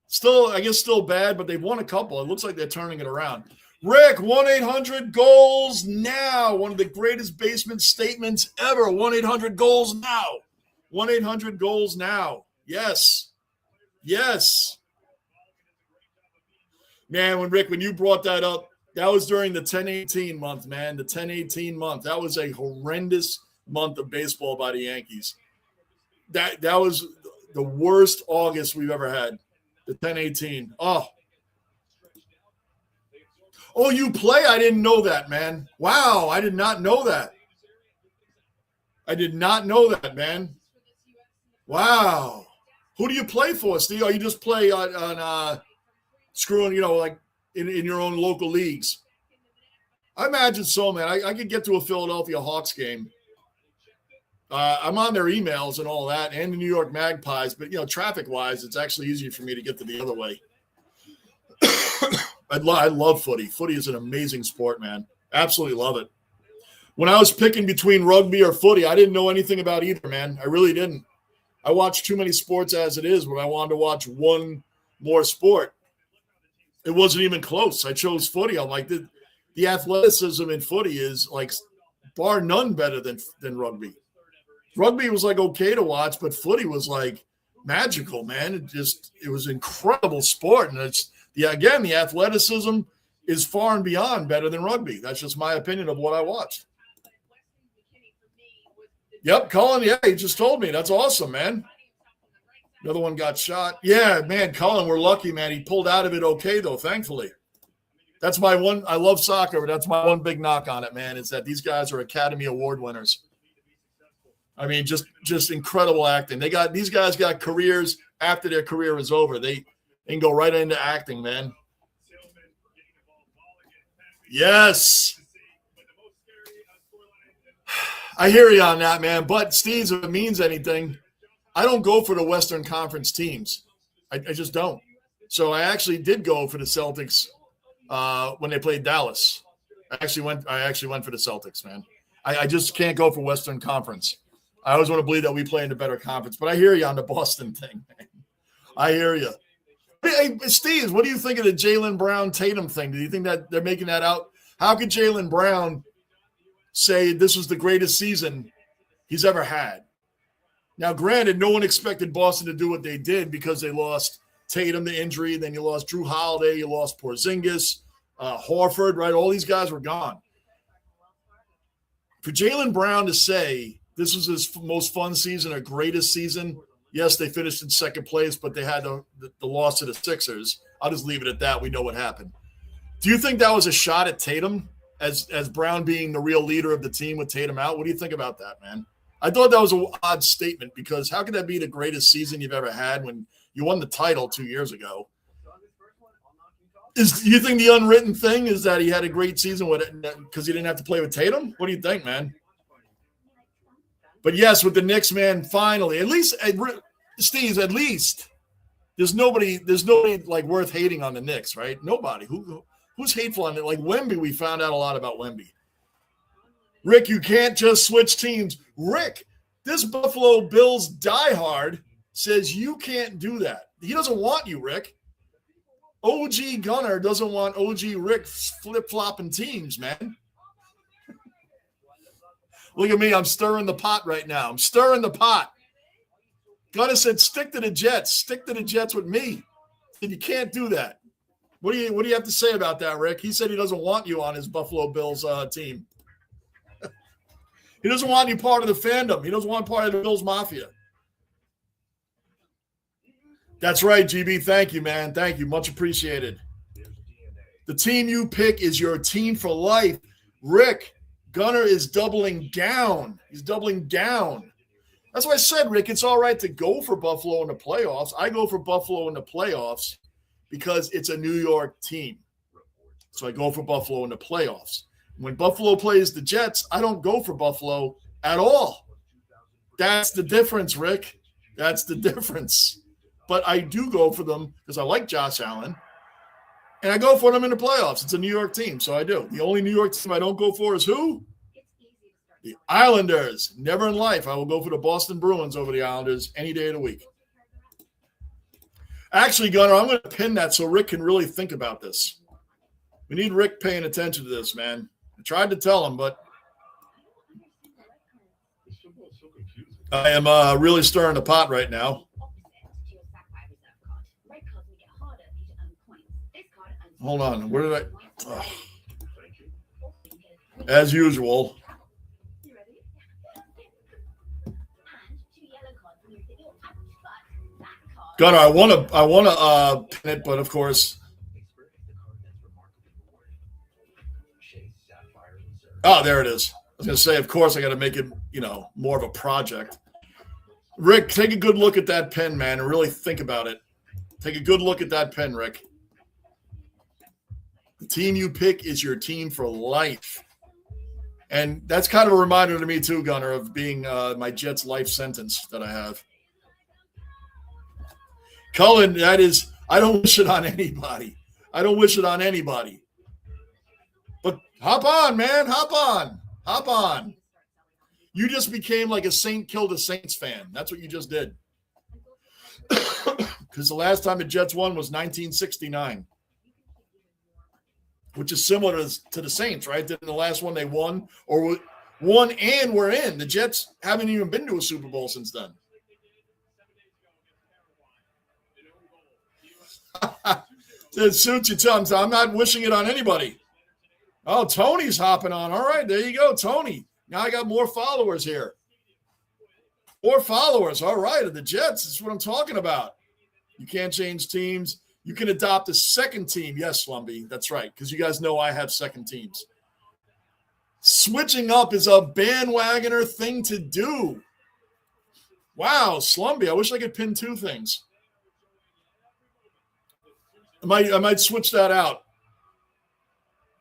[SPEAKER 1] Still bad, but they've won a couple. It looks like they're turning it around. Rick, 1-800-GOALS now. One of the greatest basement statements ever. 1-800-GOALS now. 1-800-GOALS now. Yes. Yes. Man, when you brought that up, that was during the 10-18 month, man. The 10-18 month. That was a horrendous month of baseball by the Yankees. That was the worst August we've ever had. The 10-18. Oh, you play? I didn't know that, man. Wow, I did not know that. I did not know that, man. Wow. Who do you play for, Steve? Or you just play on screwing, like in your own local leagues? I imagine so, man. I could get to a Philadelphia Hawks game. I'm on their emails and all that, and the New York Magpies, but, traffic-wise, it's actually easier for me to get to the other way. I love footy. Footy is an amazing sport, man. Absolutely love it. When I was picking between rugby or footy, I didn't know anything about either, man. I really didn't. I watch too many sports as it is when I wanted to watch one more sport. It wasn't even close. I chose footy. I'm like, the athleticism in footy is like bar none better than rugby. Rugby was like okay to watch, but footy was like magical, man. It was an incredible sport. And the athleticism is far and beyond better than rugby. That's just my opinion of what I watched. Yep, Cullen, he just told me. That's awesome, man. Another one got shot. Yeah, man, Cullen, we're lucky, man. He pulled out of it okay, though, thankfully. That's my one. I love soccer, but that's my one big knock on it, man, is that these guys are Academy Award winners. I mean, just incredible acting. These guys got careers after their career is over. They can go right into acting, man. Yes. I hear you on that, man. But, Steve, if it means anything, I don't go for the Western Conference teams. I just don't. So I actually did go for the Celtics when they played Dallas. I actually went for the Celtics, man. I just can't go for Western Conference. I always want to believe that we play in the better conference. But I hear you on the Boston thing, man. I hear you. Hey, Steve, what do you think of the Jaylen Brown-Tatum thing? Do you think that they're making that out? How could Jaylen Brown say this was the greatest season he's ever had? Now, granted, no one expected Boston to do what they did because they lost Tatum to injury. Then you lost Drew Holiday. You lost Porzingis, Horford, right? All these guys were gone. For Jaylen Brown to say this was his most fun season or greatest season, yes, they finished in second place, but they had the loss to the Sixers. I'll just leave it at that. We know what happened. Do you think that was a shot at Tatum as Brown being the real leader of the team with Tatum out? What do you think about that, man? I thought that was an odd statement because how could that be the greatest season you've ever had when you won the title 2 years ago? Do you think the unwritten thing is that he had a great season with it because he didn't have to play with Tatum? What do you think, man? But yes, with the Knicks, man, finally, at least, Steve, at least there's nobody like worth hating on the Knicks, right? Nobody. Who's hateful on it? Like Wemby, we found out a lot about Wemby. Rick, you can't just switch teams. Rick, this Buffalo Bills diehard says you can't do that. He doesn't want you, Rick. OG Gunner doesn't want OG Rick flip-flopping teams, man. Look at me. I'm stirring the pot right now. I'm stirring the pot. Gunner said, stick to the Jets. Stick to the Jets with me. And you can't do that. What do you have to say about that, Rick? He said he doesn't want you on his Buffalo Bills team. He doesn't want you part of the fandom. He doesn't want part of the Bills Mafia. That's right, GB. Thank you, man. Thank you. Much appreciated. The team you pick is your team for life. Rick, Gunner is doubling down. He's doubling down. That's why I said, Rick, it's all right to go for Buffalo in the playoffs. I go for Buffalo in the playoffs because it's a New York team. So I go for Buffalo in the playoffs. When Buffalo plays the Jets, I don't go for Buffalo at all. That's the difference, Rick. That's the difference. But I do go for them because I like Josh Allen. And I go for them in the playoffs. It's a New York team, so I do. The only New York team I don't go for is who? The Islanders. Never in life. I will go for the Boston Bruins over the Islanders any day of the week. Actually, Gunnar, I'm going to pin that so Rick can really think about this. We need Rick paying attention to this, man. I tried to tell him, but I am really stirring the pot right now. Hold on. Where did I? Oh. As usual. Gunnar, I want to pin it, but of course. Oh, there it is. I was going to say, of course, I got to make it, more of a project. Rick, take a good look at that pen, man, and really think about it. Take a good look at that pen, Rick. The team you pick is your team for life. And that's kind of a reminder to me too, Gunnar, of being my Jets life sentence that I have. Cullen, that is, I don't wish it on anybody. I don't wish it on anybody. But hop on, man. Hop on. Hop on. You just became like a Saint killed a Saints fan. That's what you just did. Because the last time the Jets won was 1969. Which is similar to the Saints, right? Didn't the last one they won or won and were in? The Jets haven't even been to a Super Bowl since then. It suits you, Tom. I'm not wishing it on anybody. Oh, Tony's hopping on. All right, there you go, Tony. Now I got more followers here. More followers. All right, of the Jets. That's what I'm talking about. You can't change teams. You can adopt a second team. Yes, Slumby. That's right, because you guys know I have second teams. Switching up is a bandwagoner thing to do. Wow, Slumby. I wish I could pin two things. I might switch that out.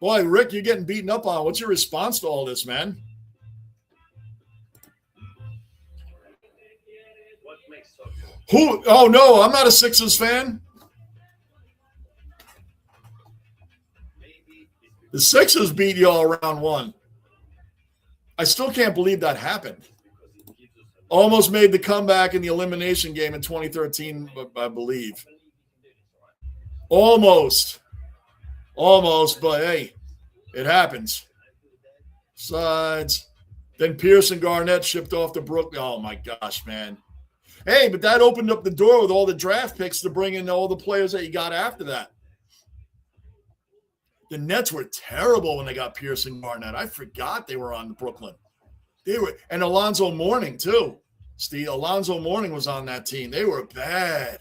[SPEAKER 1] Boy, Rick, you're getting beaten up on. What's your response to all this, man? Who? Oh, no, I'm not a Sixers fan. The Sixers beat y'all round one. I still can't believe that happened. Almost made the comeback in the elimination game in 2013, I believe. Almost, but hey, it happens. Sides. Then Pierce and Garnett shipped off to Brooklyn. Oh, my gosh, man. Hey, but that opened up the door with all the draft picks to bring in all the players that you got after that. The Nets were terrible when they got Pierce and Garnett. I forgot they were on Brooklyn. They were, and Alonzo Mourning, too. Steve, Alonzo Mourning was on that team. They were bad.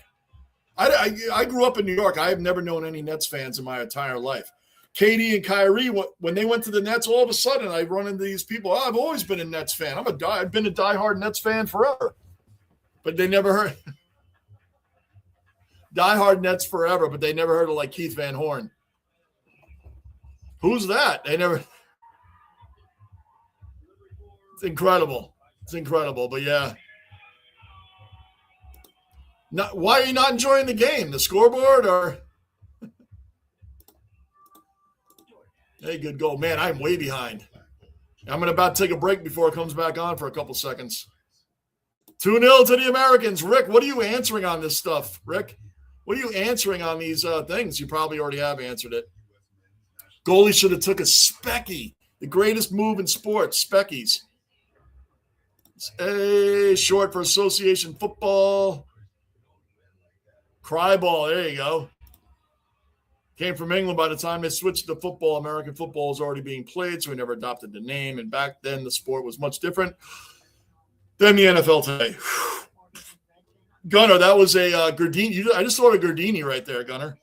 [SPEAKER 1] I grew up in New York. I have never known any Nets fans in my entire life. Katie and Kyrie, when they went to the Nets, all of a sudden I run into these people. Oh, I've always been a Nets fan. I've been a diehard Nets fan forever. But they never heard diehard Nets forever, but they never heard of like Keith Van Horn. Who's that? They never. It's incredible. It's incredible. But yeah. Why are you not enjoying the game? The scoreboard or? Hey, good goal. Man, I'm way behind. I'm about to take a break before it comes back on for a couple seconds. 2-0 to the Americans. Rick, what are you answering on this stuff? Rick, what are you answering on these things? You probably already have answered it. Goalie should have took a specky. The greatest move in sports, speckies. A short for association football. Cry ball. There you go. Came from England. By the time they switched to football, American football was already being played, so we never adopted the name. And back then, the sport was much different than the NFL today. Gunnar, that was a Gardini. I just saw a Gardini right there, Gunnar.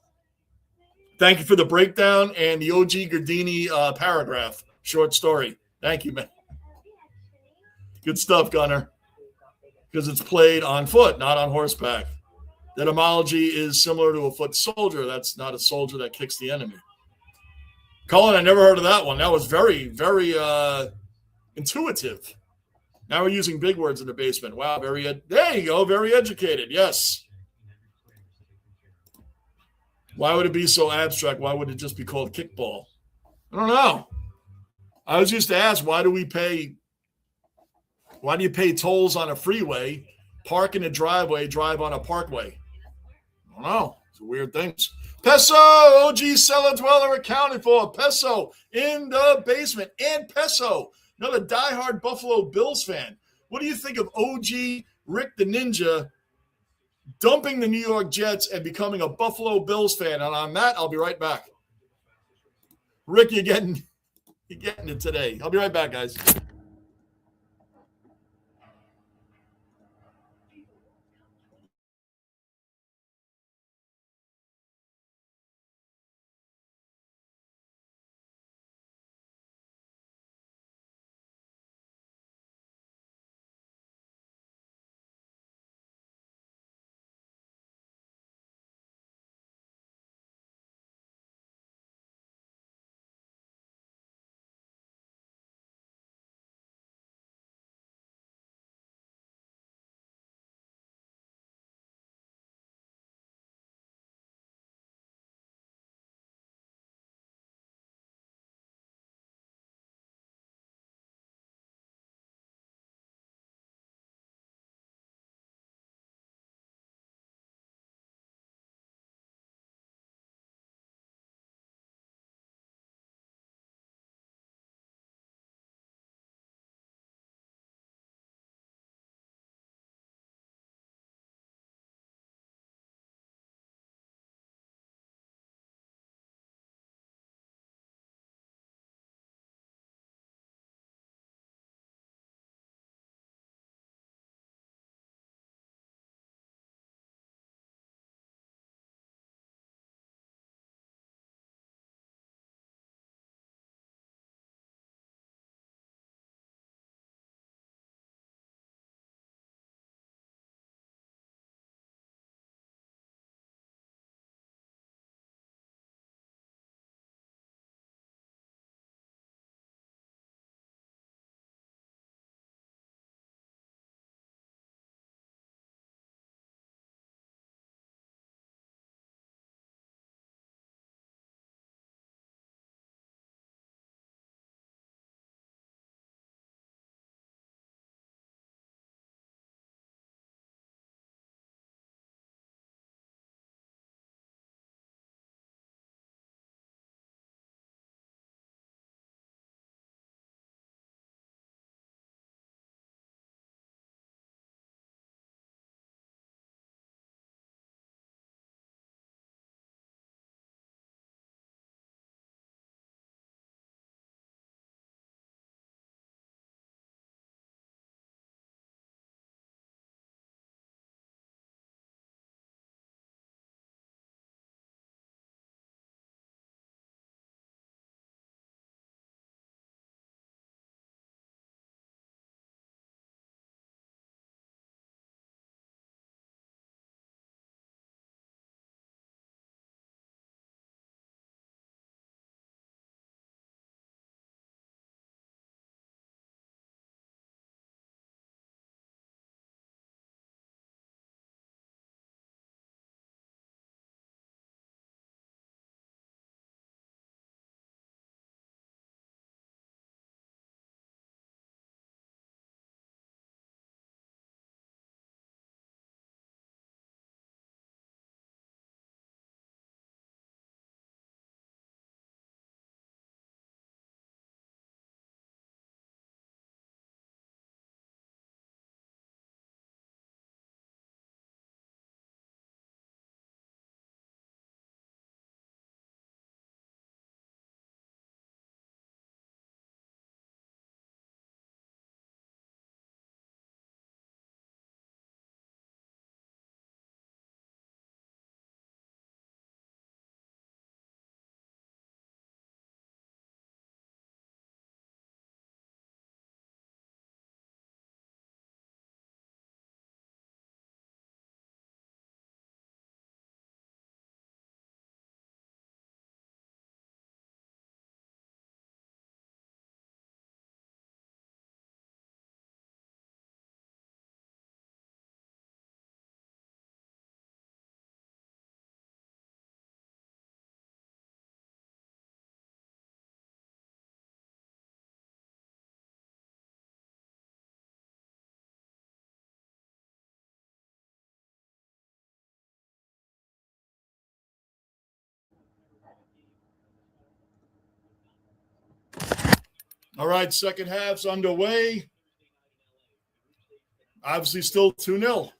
[SPEAKER 1] Thank you for the breakdown and the OG Gardini paragraph, short story. Thank you, man. Good stuff, Gunnar. Because it's played on foot, not on horseback. The etymology is similar to a foot soldier. That's not a soldier that kicks the enemy. Colin, I never heard of that one. That was very, very intuitive. Now we're using big words in the basement. Wow, there you go. Very educated. Yes. Why would it be so abstract? Why would it just be called kickball? I don't know. I was used to ask, why do you pay tolls on a freeway, park in a driveway, drive on a parkway? I don't know. It's weird things. Peso, OG cellar dweller accounted for. Peso in the basement. And Peso, another diehard Buffalo Bills fan. What do you think of OG Rick the Ninja dumping the New York Jets and becoming a Buffalo Bills fan? And on that, I'll be right back. Rick, you're getting it today. I'll be right back, guys. All right, second half's underway. Obviously still 2-0.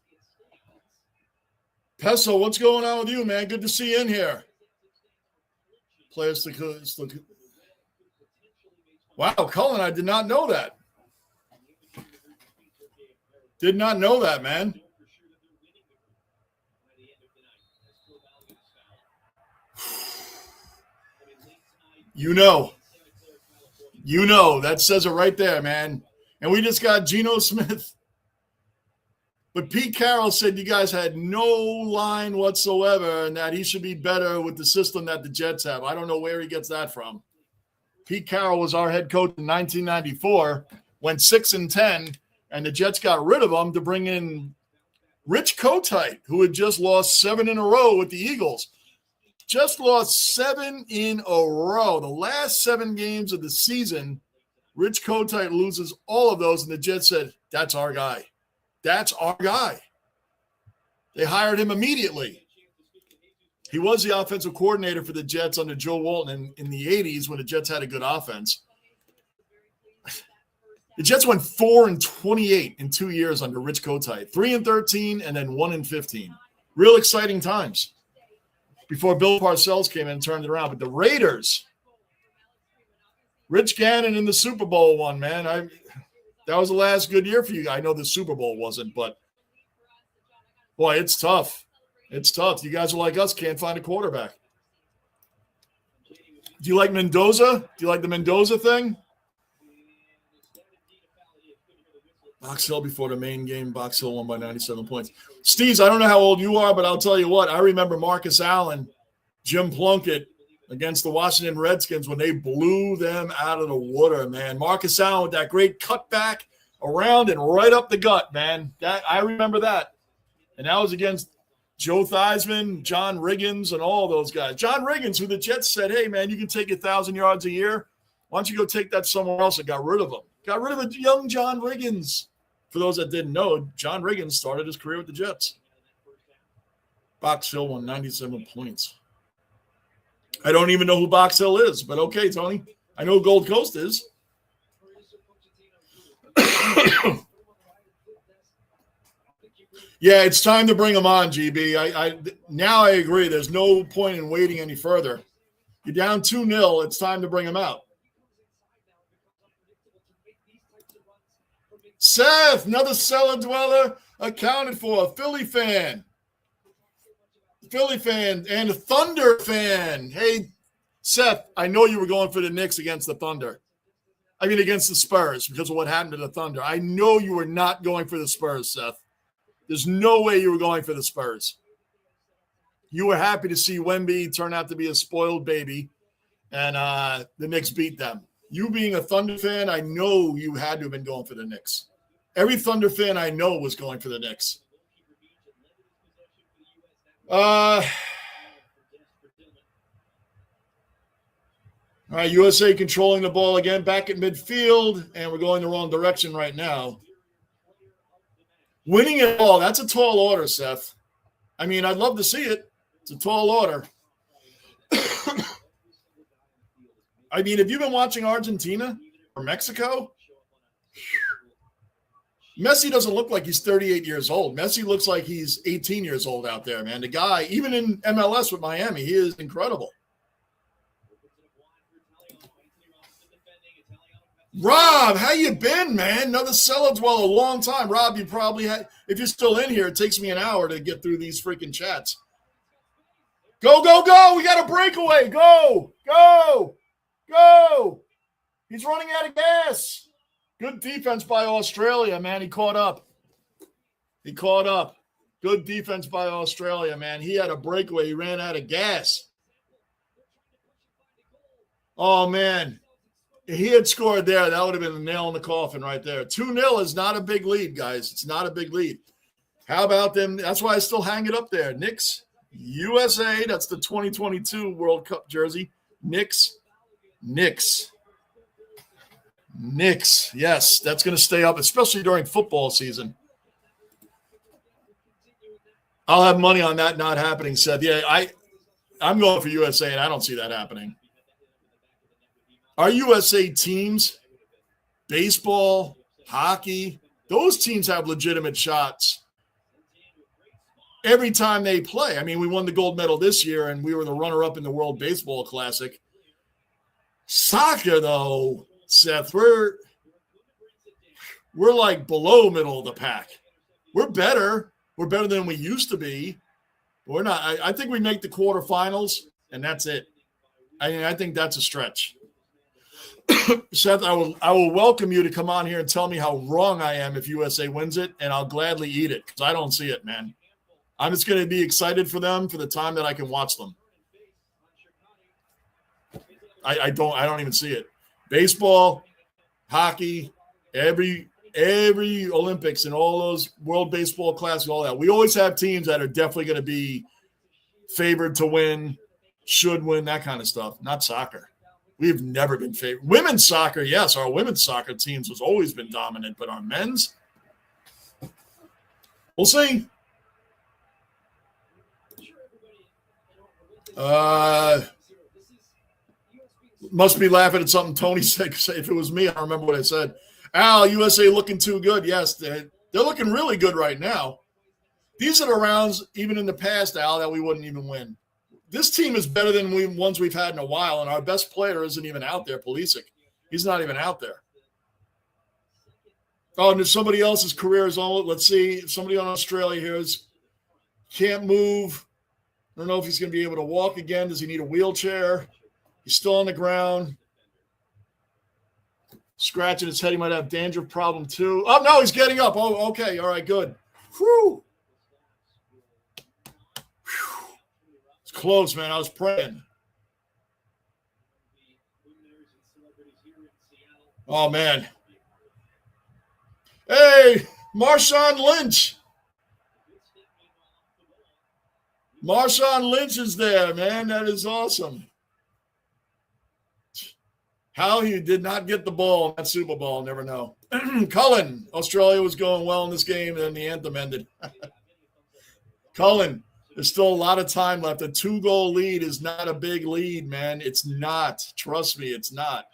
[SPEAKER 1] Peso, what's going on with you, man? Good to see you in here. Players to wow, Cullen, I did not know that. Did not know that, man. You know, that says it right there, man. And we just got Geno Smith. But Pete Carroll said you guys had no line whatsoever and that he should be better with the system that the Jets have. I don't know where he gets that from. Pete Carroll was our head coach in 1994, went 6-10, and the Jets got rid of him to bring in Rich Kotite, who had just lost 7 in a row with the Eagles. Just lost 7 in a row. The last 7 games of the season, Rich Kotite loses all of those, and the Jets said, that's our guy. That's our guy. They hired him immediately. He was the offensive coordinator for the Jets under Joe Walton in the 80s when the Jets had a good offense. The Jets went 4-28 in 2 years under Rich Kotite, 3-13 and then 1-15. Real exciting times before Bill Parcells came in and turned it around. But the Raiders, Rich Gannon in the Super Bowl won, man. That was the last good year for you. I know the Super Bowl wasn't, but boy, it's tough. It's tough. You guys are like us, can't find a quarterback. Do you like Mendoza? Do you like the Mendoza thing? Box Hill before the main game. Box Hill won by 97 points. Steves, I don't know how old you are, but I'll tell you what. I remember Marcus Allen, Jim Plunkett against the Washington Redskins when they blew them out of the water, man. Marcus Allen with that great cutback around and right up the gut, man. That I remember that. And that was against Joe Theismann, John Riggins, and all those guys. John Riggins, who the Jets said, hey, man, you can take 1,000 yards a year. Why don't you go take that somewhere else, and got rid of him. Got rid of a young John Riggins. For those that didn't know, John Riggins started his career with the Jets. Box Hill won 97 points. I don't even know who Box Hill is, but okay, Tony. I know who Gold Coast is. Yeah, it's time to bring him on, GB. Now I agree. There's no point in waiting any further. You're down 2-0. It's time to bring him out. Seth, another cellar dweller accounted for. A Philly fan and a Thunder fan. Hey, Seth, I know you were going for the Knicks against the Thunder. I mean, against the Spurs because of what happened to the Thunder. I know you were not going for the Spurs, Seth. There's no way you were going for the Spurs. You were happy to see Wemby turn out to be a spoiled baby, and the Knicks beat them. You being a Thunder fan, I know you had to have been going for the Knicks. Every Thunder fan I know was going for the Knicks. All right, USA controlling the ball again, back at midfield, and we're going the wrong direction right now. Winning it all, that's a tall order, Seth. I mean, I'd love to see it. It's a tall order. I mean, have you been watching Argentina or Mexico? Messi doesn't look like he's 38 years old. Messi looks like he's 18 years old out there, man. The guy, even in MLS with Miami, he is incredible. Rob, how you been, man? Another cellar dweller, a long time. Rob, you probably had, if you're still in here, it takes me an hour to get through these freaking chats. Go, go, go. We got a breakaway. Go, go, go. He's running out of gas. Good defense by Australia, man. He caught up. Good defense by Australia, man. He had a breakaway. He ran out of gas. Oh, man. If he had scored there, that would have been a nail in the coffin right there. 2-0 is not a big lead, guys. It's not a big lead. How about them? That's why I still hang it up there. Knicks, USA. That's the 2022 World Cup jersey. Knicks. Yes, that's going to stay up, especially during football season. I'll have money on that not happening, Seth. Yeah, I'm going for USA, and I don't see that happening. Our USA teams baseball, hockey, those teams have legitimate shots every time they play. I mean, we won the gold medal this year, and we were the runner-up in the World Baseball Classic. Soccer, though, Seth, we're like below middle of the pack. We're better. We're better than we used to be. We're not. I think we make the quarterfinals, and that's it. I think that's a stretch. Seth, I will welcome you to come on here and tell me how wrong I am if USA wins it, and I'll gladly eat it because I don't see it, man. I'm just going to be excited for them for the time that I can watch them. I don't even see it. Baseball, hockey, every Olympics and all those World Baseball Classic, all that. We always have teams that are definitely going to be favored to win, should win, that kind of stuff. Not soccer. We've never been favored. Women's soccer, yes, our women's soccer teams has always been dominant, but our men's, we'll see. Must be laughing at something Tony said. If it was me, I don't remember what I said. Al, USA looking too good. Yes, they're looking really good right now. These are the rounds, even in the past, Al, that we wouldn't even win. This team is better than ones we've had in a while, and our best player isn't even out there, Pulisic. He's not even out there. Oh, and if somebody else's career is on, let's see. If somebody on Australia here can't move. I don't know if he's going to be able to walk again. Does he need a wheelchair? He's still on the ground. Scratching his head. He might have dandruff problem too. Oh, no, he's getting up. Oh, okay. All right, good. Whew. It's close, man. I was praying. Oh, man. Hey, Marshawn Lynch. Marshawn Lynch is there, man. That is awesome. How he did not get the ball in that Super Bowl, never know. Cullen, Australia was going well in this game, and then the anthem ended. Cullen, there's still a lot of time left. A 2-goal lead is not a big lead, man. It's not. Trust me, it's not.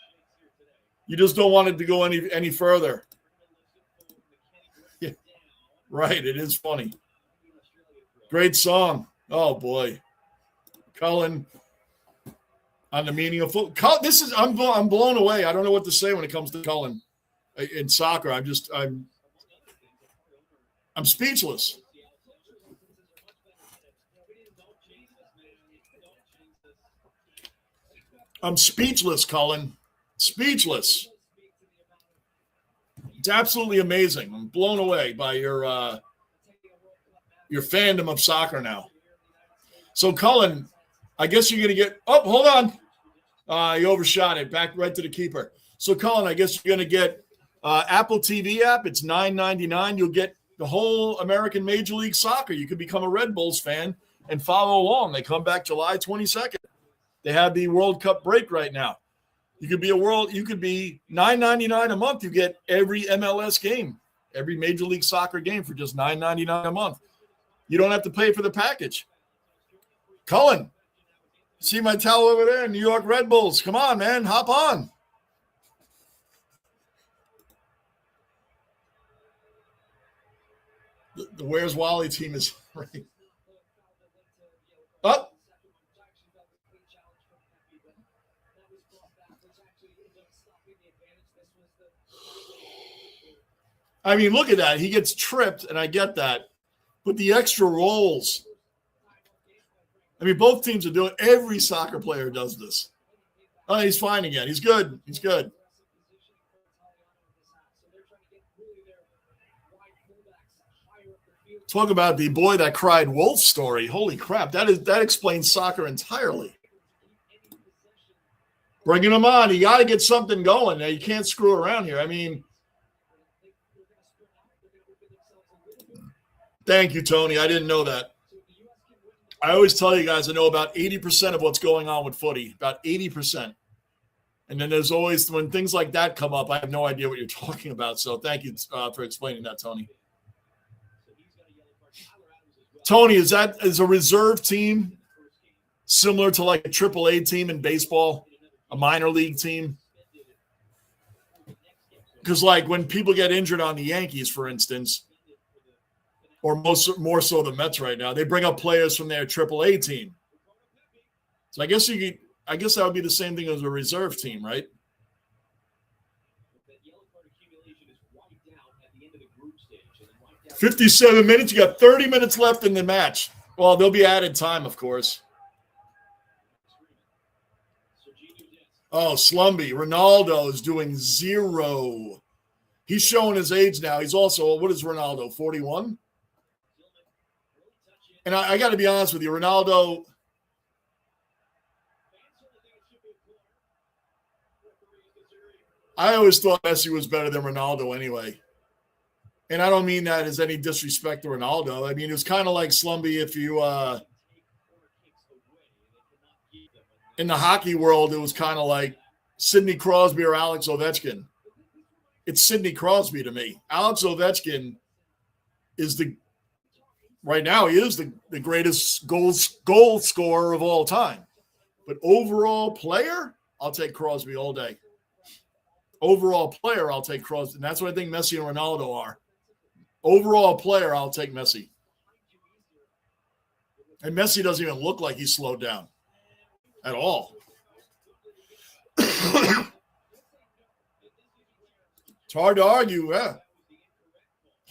[SPEAKER 1] You just don't want it to go any further. Yeah. Right, it is funny. Great song. Oh, boy. Cullen. On the meaning of football. I'm blown away. I don't know what to say when it comes to Cullen in soccer. I'm speechless. I'm speechless, Cullen. Speechless. It's absolutely amazing. I'm blown away by your fandom of soccer now. So, Cullen, I guess you're going to get – oh, hold on. He overshot it. Back right to the keeper. So, Cullen, I guess you're going to get Apple TV app. It's $9.99. You'll get the whole American Major League Soccer. You could become a Red Bulls fan and follow along. They come back July 22nd. They have the World Cup break right now. You could be $9.99 a month. You get every MLS game, every Major League Soccer game for just $9.99 a month. You don't have to pay for the package. Cullen, see my towel over there, New York Red Bulls. Come on, man, hop on. The Where's Wally team is right. Up. I mean, look at that. He gets tripped, and I get that. But the extra rolls. I mean, both teams are doing – every soccer player does this. Oh, he's fine again. He's good. He's good. Talk about the boy that cried wolf story. Holy crap. That explains soccer entirely. Bringing him on. You got to get something going. You can't screw around here. I mean – thank you, Tony. I didn't know that. I always tell you guys I know about 80% of what's going on with footy, about 80%. And then there's always, when things like that come up, I have no idea what you're talking about. So thank you for explaining that, Tony. Tony, is a reserve team similar to like a AAA team in baseball, a minor league team? Because, like, when people get injured on the Yankees, for instance, or more so the Mets right now, they bring up players from their AAA team. So I guess that would be the same thing as a reserve team, right? 57 minutes. You got 30 minutes left in the match. Well, there'll be added time, of course. Oh, Slumby. Ronaldo is doing 0. He's showing his age now. He's also, what is Ronaldo, 41? And I got to be honest with you, Ronaldo, I always thought Messi was better than Ronaldo anyway. And I don't mean that as any disrespect to Ronaldo. I mean, it was kind of like Slumby if you in the hockey world, it was kind of like Sidney Crosby or Alex Ovechkin. It's Sidney Crosby to me. Alex Ovechkin is right now he is the greatest goal scorer of all time. But overall player, I'll take Crosby all day. Overall player, I'll take Crosby. And that's what I think Messi and Ronaldo are. Overall player, I'll take Messi. And Messi doesn't even look like he's slowed down at all. It's hard to argue, yeah.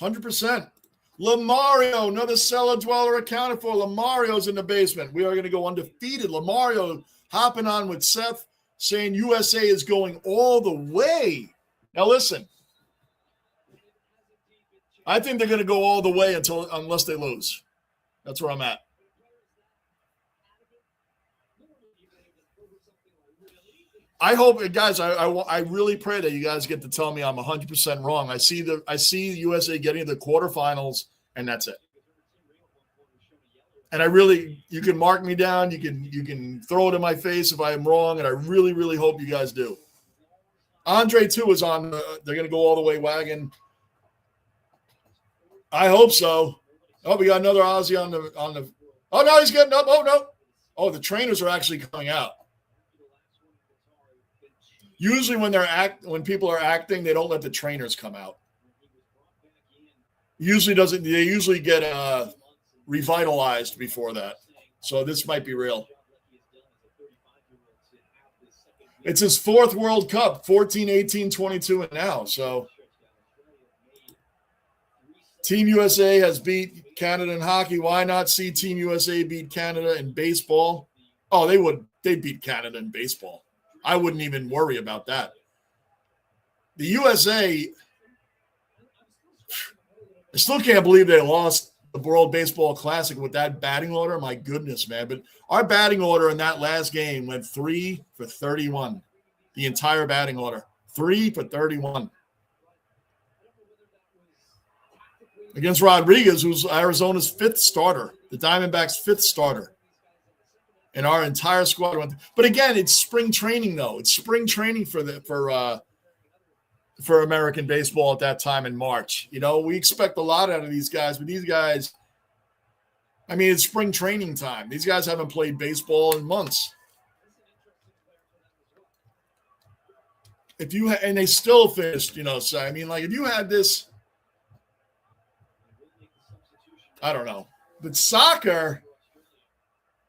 [SPEAKER 1] 100%. Lamario, another cellar dweller accounted for. Lamario's in the basement. We are going to go undefeated. Lamario hopping on with Seth, saying USA is going all the way. Now listen, I think they're going to go all the way unless they lose. That's where I'm at. I hope, guys, I really pray that you guys get to tell me I'm 100% wrong. I see USA getting to the quarterfinals, and that's it. And you can mark me down. You can throw it in my face if I am wrong, and I really, really hope you guys do. Andre, too, is on. They're going to go all the way wagon. I hope so. Oh, we got another Aussie on the. Oh no, he's getting up. Oh no. Oh, the trainers are actually coming out. Usually when people are acting, they don't let the trainers come out. They usually get revitalized before that. So this might be real. It's his 4th World Cup, 14, 18, 22, and now. So Team USA has beat Canada in hockey. Why not see Team USA beat Canada in baseball? Oh, they'd beat Canada in baseball. I wouldn't even worry about that. The USA, I still can't believe they lost the World Baseball Classic with that batting order. My goodness, man. But our batting order in that last game went 3 for 31. The entire batting order. 3 for 31. Against Rodriguez, who's Arizona's 5th starter. The Diamondbacks' 5th starter. And our entire squad went. But again, it's spring training, though. It's spring training for American baseball at that time in March. You know, we expect a lot out of these guys, but these guys, I mean, it's spring training time. These guys haven't played baseball in months. And they still finished, so I mean, like if you had this, I don't know, but soccer.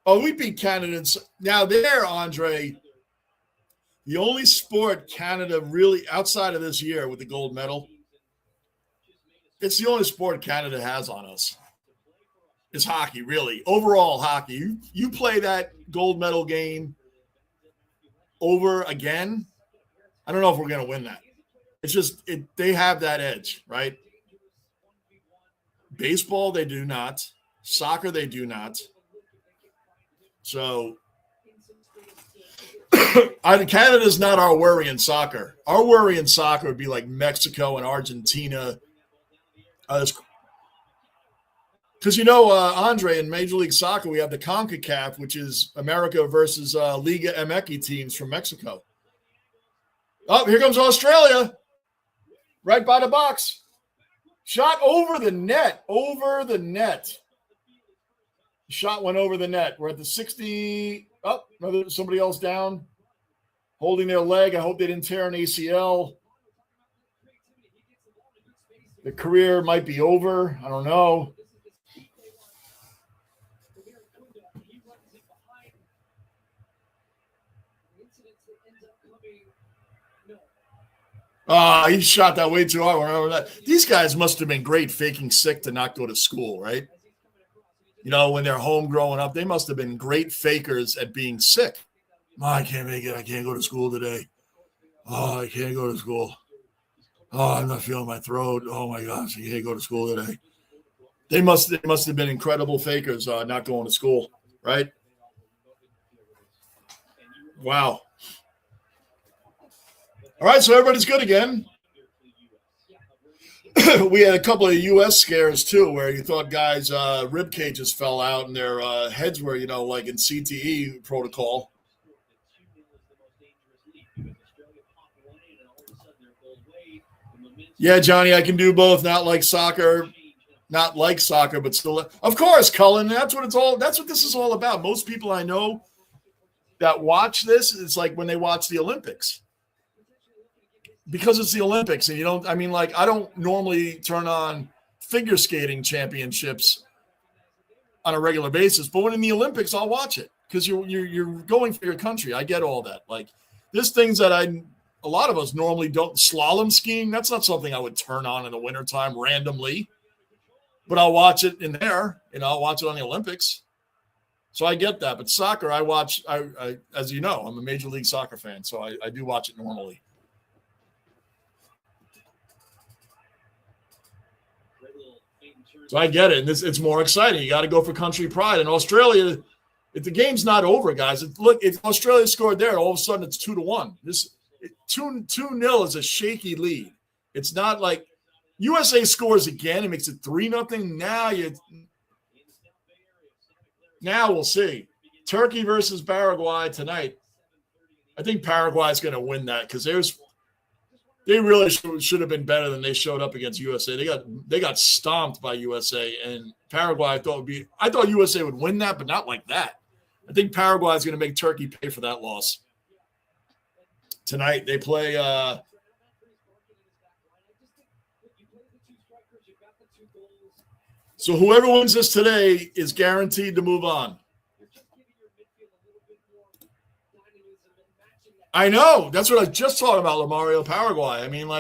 [SPEAKER 1] Oh, we beat Canada. Now there, Andre, the only sport Canada really, outside of this year with the gold medal, it's the only sport Canada has on us. It's hockey, really. Overall hockey. You play that gold medal game over again, I don't know if we're going to win that. It's just, they have that edge, right? Baseball, they do not. Soccer, they do not. So Canada's not our worry in soccer. Our worry in soccer would be like Mexico and Argentina. Because, Andre, in Major League Soccer, we have the CONCACAF, which is America versus Liga MX teams from Mexico. Oh, here comes Australia. Right by the box. Shot over the net. Over the net. Shot went over the net. We're at the 60. Oh, somebody else down. Holding their leg. I hope they didn't tear an ACL. The career might be over. I don't know. He shot that way too hard. Remember that? These guys must have been great faking sick to not go to school, right? You know, when they're home growing up, they must have been great fakers at being sick. Oh, I can't make it. I can't go to school today. Oh, I can't go to school. Oh, I'm not feeling my throat. Oh my gosh, I can't go to school today. They must have been incredible fakers not going to school, right? Wow. All right, so everybody's good again. We had a couple of U.S. scares, too, where you thought guys' rib cages fell out and their heads were, you know, like in CTE protocol. Yeah, Johnny, I can do both. Not like soccer, but still. Of course, Cullen, that's what this is all about. Most people I know that watch this, it's like when they watch the Olympics. Because it's the Olympics, and I don't normally turn on figure skating championships on a regular basis, but when in the Olympics, I'll watch it because you're going for your country. I get all that. Like, there's things that a lot of us normally don't. Slalom skiing, that's not something I would turn on in the wintertime randomly, but I'll watch it in there, and I'll watch it on the Olympics. So I get that. But soccer, I watch. I as you know, I'm a Major League Soccer fan, so I do watch it normally. So I get it. And it's more exciting. You got to go for country pride. In Australia, if the game's not over, guys, if Australia scored there, all of a sudden it's 2-1. 2-0 is a shaky lead. It's not like USA scores again. It makes it 3-0. Now we'll see. Turkey versus Paraguay tonight. I think Paraguay's going to win that because they really should have been better than they showed up against USA. They got stomped by USA, and Paraguay I thought USA would win that, but not like that. I think Paraguay is going to make Turkey pay for that loss. Tonight they play so whoever wins this today is guaranteed to move on. I know. That's what I just talked about, Lamario Paraguay. I mean,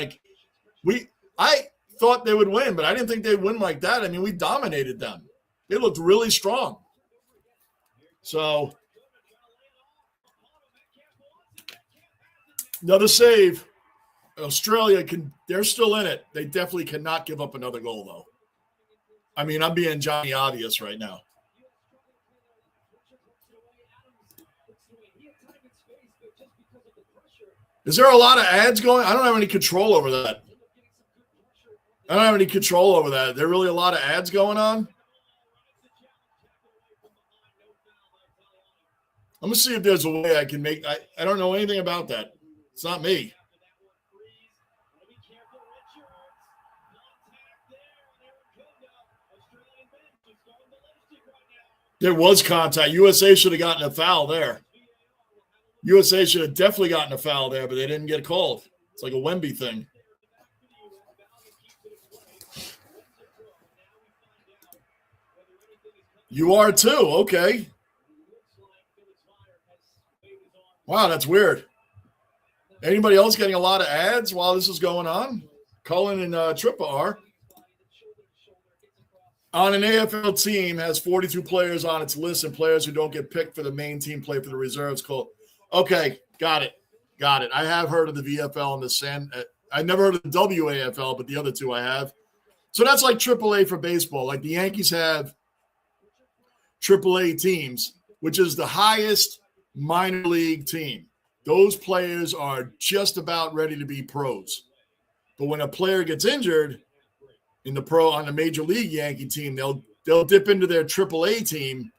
[SPEAKER 1] I thought they would win, but I didn't think they'd win like that. I mean, we dominated them. They looked really strong. So, another save. Australia they're still in it. They definitely cannot give up another goal, though. I mean, I'm being Johnny obvious right now. Is there a lot of ads going? I don't have any control over that. There really a lot of ads going on? I'm going to see if there's a way I can make – I don't know anything about that. It's not me. There was contact. USA should have gotten a foul there. USA should have definitely gotten a foul there, but they didn't get called. It's like a Wemby thing. You are too. Okay. Wow, that's weird. Anybody else getting a lot of ads while this is going on? Cullen and Trippa are. On an AFL team has 42 players on its list, and players who don't get picked for the main team play for the reserves. Okay, got it. I have heard of the VFL and the Sand. I never heard of the WAFL, but the other two I have. So that's like AAA for baseball. Like the Yankees have AAA teams, which is the highest minor league team. Those players are just about ready to be pros. But when a player gets injured on the major league Yankee team, they'll dip into their AAA team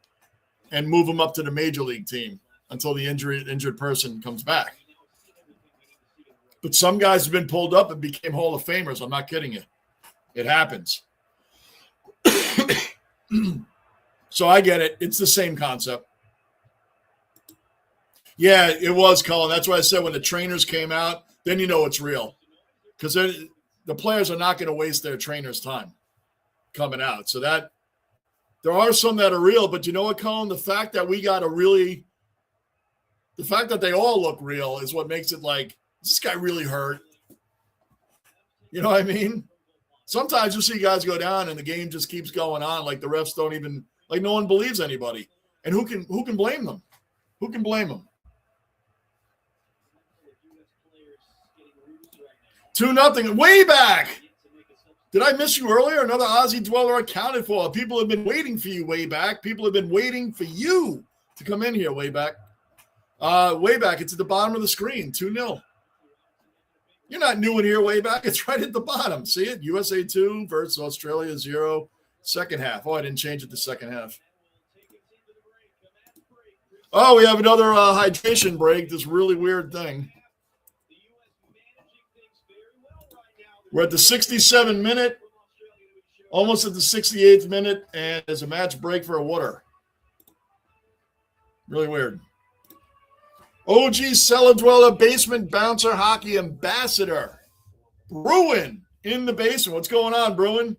[SPEAKER 1] and move them up to the major league team until the injured person comes back. But some guys have been pulled up and became Hall of Famers. I'm not kidding you. It happens. So I get it. It's the same concept. Yeah, it was, Colin. That's why I said when the trainers came out, then you know it's real. Because the players are not going to waste their trainer's time coming out. So that there are some that are real, but you know what, Colin? The fact that they all look real is what makes it like, is this guy really hurt? You know what I mean? Sometimes you see guys go down and the game just keeps going on. Like the refs don't even, like no one believes anybody. And who can blame them? Who can blame them? 2-0, way back. Did I miss you earlier? Another Aussie dweller accounted for. People have been waiting for you way back. People have been waiting for you to come in here way back. Way back. It's at the bottom of the screen. 2-0. You're not new in here way back. It's right at the bottom. See it? USA 2 versus Australia 0. Second half. Oh, I didn't change it to second half. Oh, we have another hydration break. This really weird thing. We're at the 67th minute, almost at the 68th minute, and there's a match break for a water. Really weird. OG Cellar Dweller Basement Bouncer Hockey Ambassador. Bruin in the basement. What's going on, Bruin?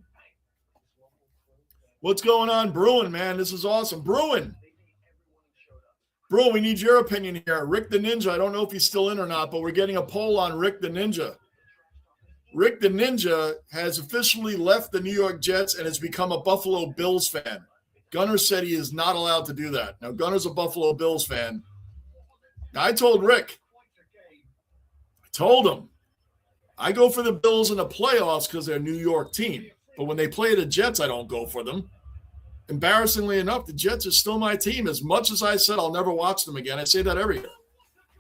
[SPEAKER 1] What's going on, Bruin, man? This is awesome. Bruin, we need your opinion here. Rick the Ninja, I don't know if he's still in or not, but we're getting a poll on Rick the Ninja. Rick the Ninja has officially left the New York Jets and has become a Buffalo Bills fan. Gunner said he is not allowed to do that. Now, Gunner's a Buffalo Bills fan. Now, I told Rick, I go for the Bills in the playoffs because they're a New York team. But when they play the Jets, I don't go for them. Embarrassingly enough, the Jets are still my team. As much as I said I'll never watch them again, I say that every year.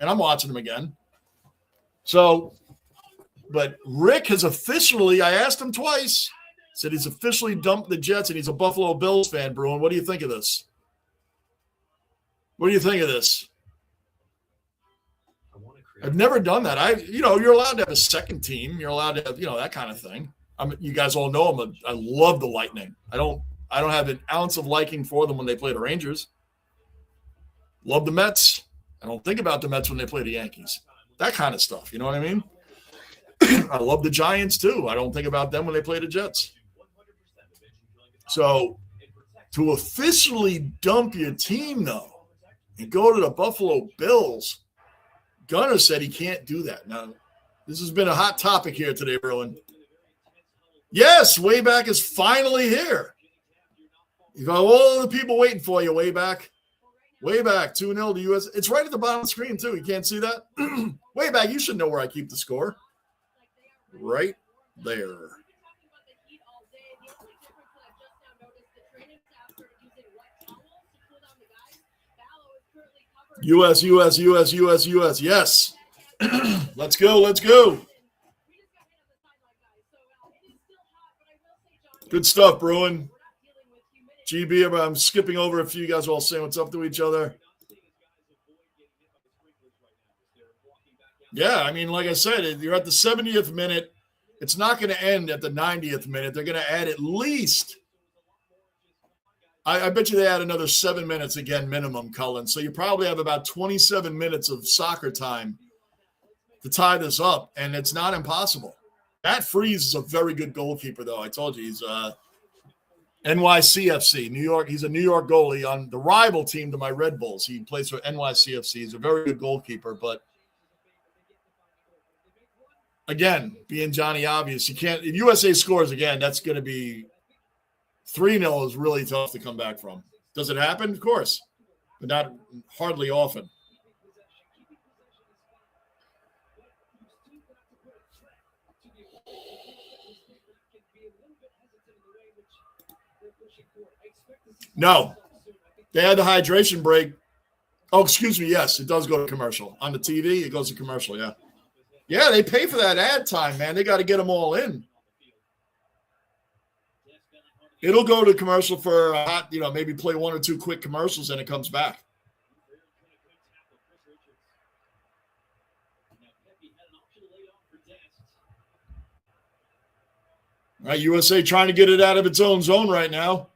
[SPEAKER 1] And I'm watching them again. So, but Rick has officially, I asked him twice, said he's officially dumped the Jets and he's a Buffalo Bills fan, Bruin. What do you think of this? What do you think of this? I've never done that. You're allowed to have a second team. You're allowed to have, that kind of thing. You guys all know I love the Lightning. I don't have an ounce of liking for them when they play the Rangers. Love the Mets. I don't think about the Mets when they play the Yankees. That kind of stuff. You know what I mean? I love the Giants too. I don't think about them when they play the Jets. So to officially dump your team, though, and go to the Buffalo Bills, Gunner said he can't do that. Now, this has been a hot topic here today, Berlin. Yes, Wayback is finally here. You got all the people waiting for you, Wayback. Wayback, 2-0 to US. It's right at the bottom of the screen, too. You can't see that? Wayback, you should know where I keep the score. Right there. US. Yes. Let's go. Good stuff, Bruin. GB, I'm skipping over a few. You guys are all saying what's up to each other. Yeah, I mean, like I said, you're at the 70th minute. It's not going to end at the 90th minute. They're going to add at least, I bet you they add another 7 minutes again minimum, Cullen. So you probably have about 27 minutes of soccer time to tie this up, and it's not impossible. Matt Freese is a very good goalkeeper, though. I told you he's NYCFC, New York. He's a New York goalie on the rival team to my Red Bulls. He plays for NYCFC. He's a very good goalkeeper, but again, being Johnny Obvious, you can't – if USA scores again, that's going to be 3-0 is really tough to come back from. Does it happen? Of course, but not hardly often. No. They had the hydration break. Oh, excuse me. Yes, it does go to commercial. On the TV, it goes to commercial, yeah. Yeah, they pay for that ad time, man. They got to get them all in. It'll go to commercial for maybe play one or two quick commercials and it comes back. All right, USA trying to get it out of its own zone right now.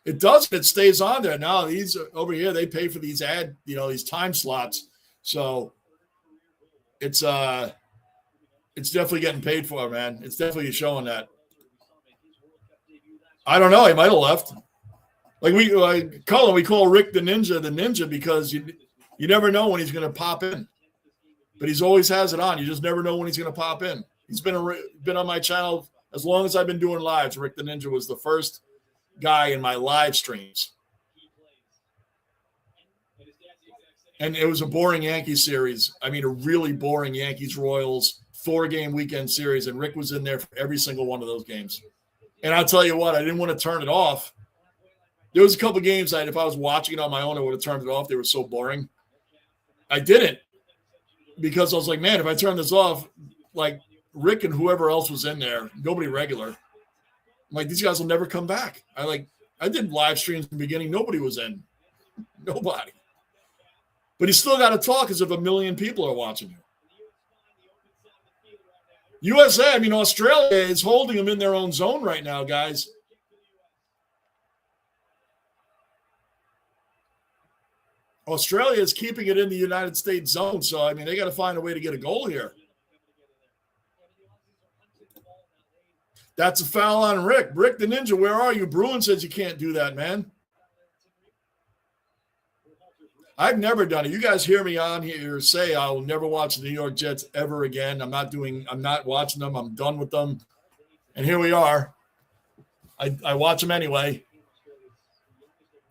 [SPEAKER 1] It does. It stays on there. Now these over here, they pay for these these time slots. So it's definitely getting paid for, man. It's definitely showing that. I don't know. He might have left. Like Cullen, we call Rick the Ninja because you never know when he's going to pop in. But he's always has it on. You just never know when he's going to pop in. He's been on my channel as long as I've been doing lives. Rick the Ninja was the first guy in my live streams. And it was a boring Yankees series. I mean, a really boring Yankees-Royals 4-game weekend series, and Rick was in there for every single one of those games. And I'll tell you what, I didn't want to turn it off. There was a couple games that if I was watching it on my own, I would have turned it off. They were so boring. I didn't because I was like, man, if I turn this off, like Rick and whoever else was in there, nobody regular. I'm like, these guys will never come back. I did live streams in the beginning. Nobody was in. Nobody. But he's still got to talk as if a million people are watching you. USA, I mean, Australia is holding them in their own zone right now, guys. Australia is keeping it in the United States zone, so, I mean, they got to find a way to get a goal here. That's a foul on Rick. Rick the Ninja, where are you? Bruin says you can't do that, man. I've never done it. You guys hear me on here say I will never watch the New York Jets ever again. I'm not watching them. I'm done with them. And here we are. I watch them anyway.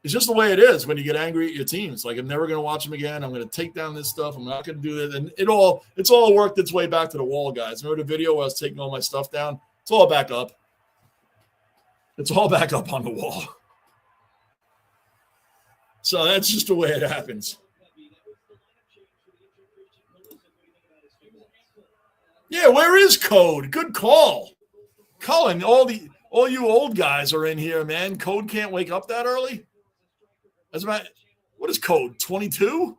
[SPEAKER 1] It's just the way it is when you get angry at your teams. Like, I'm never going to watch them again. I'm going to take down this stuff. I'm not going to do that. And it's all worked its way back to the wall, guys. Remember the video where I was taking all my stuff down? It's all back up. It's all back up on the wall. So that's just the way it happens. Yeah, where is Code? Good call. Cullen, all you old guys are in here, man. Code can't wake up that early? What is Code? 22?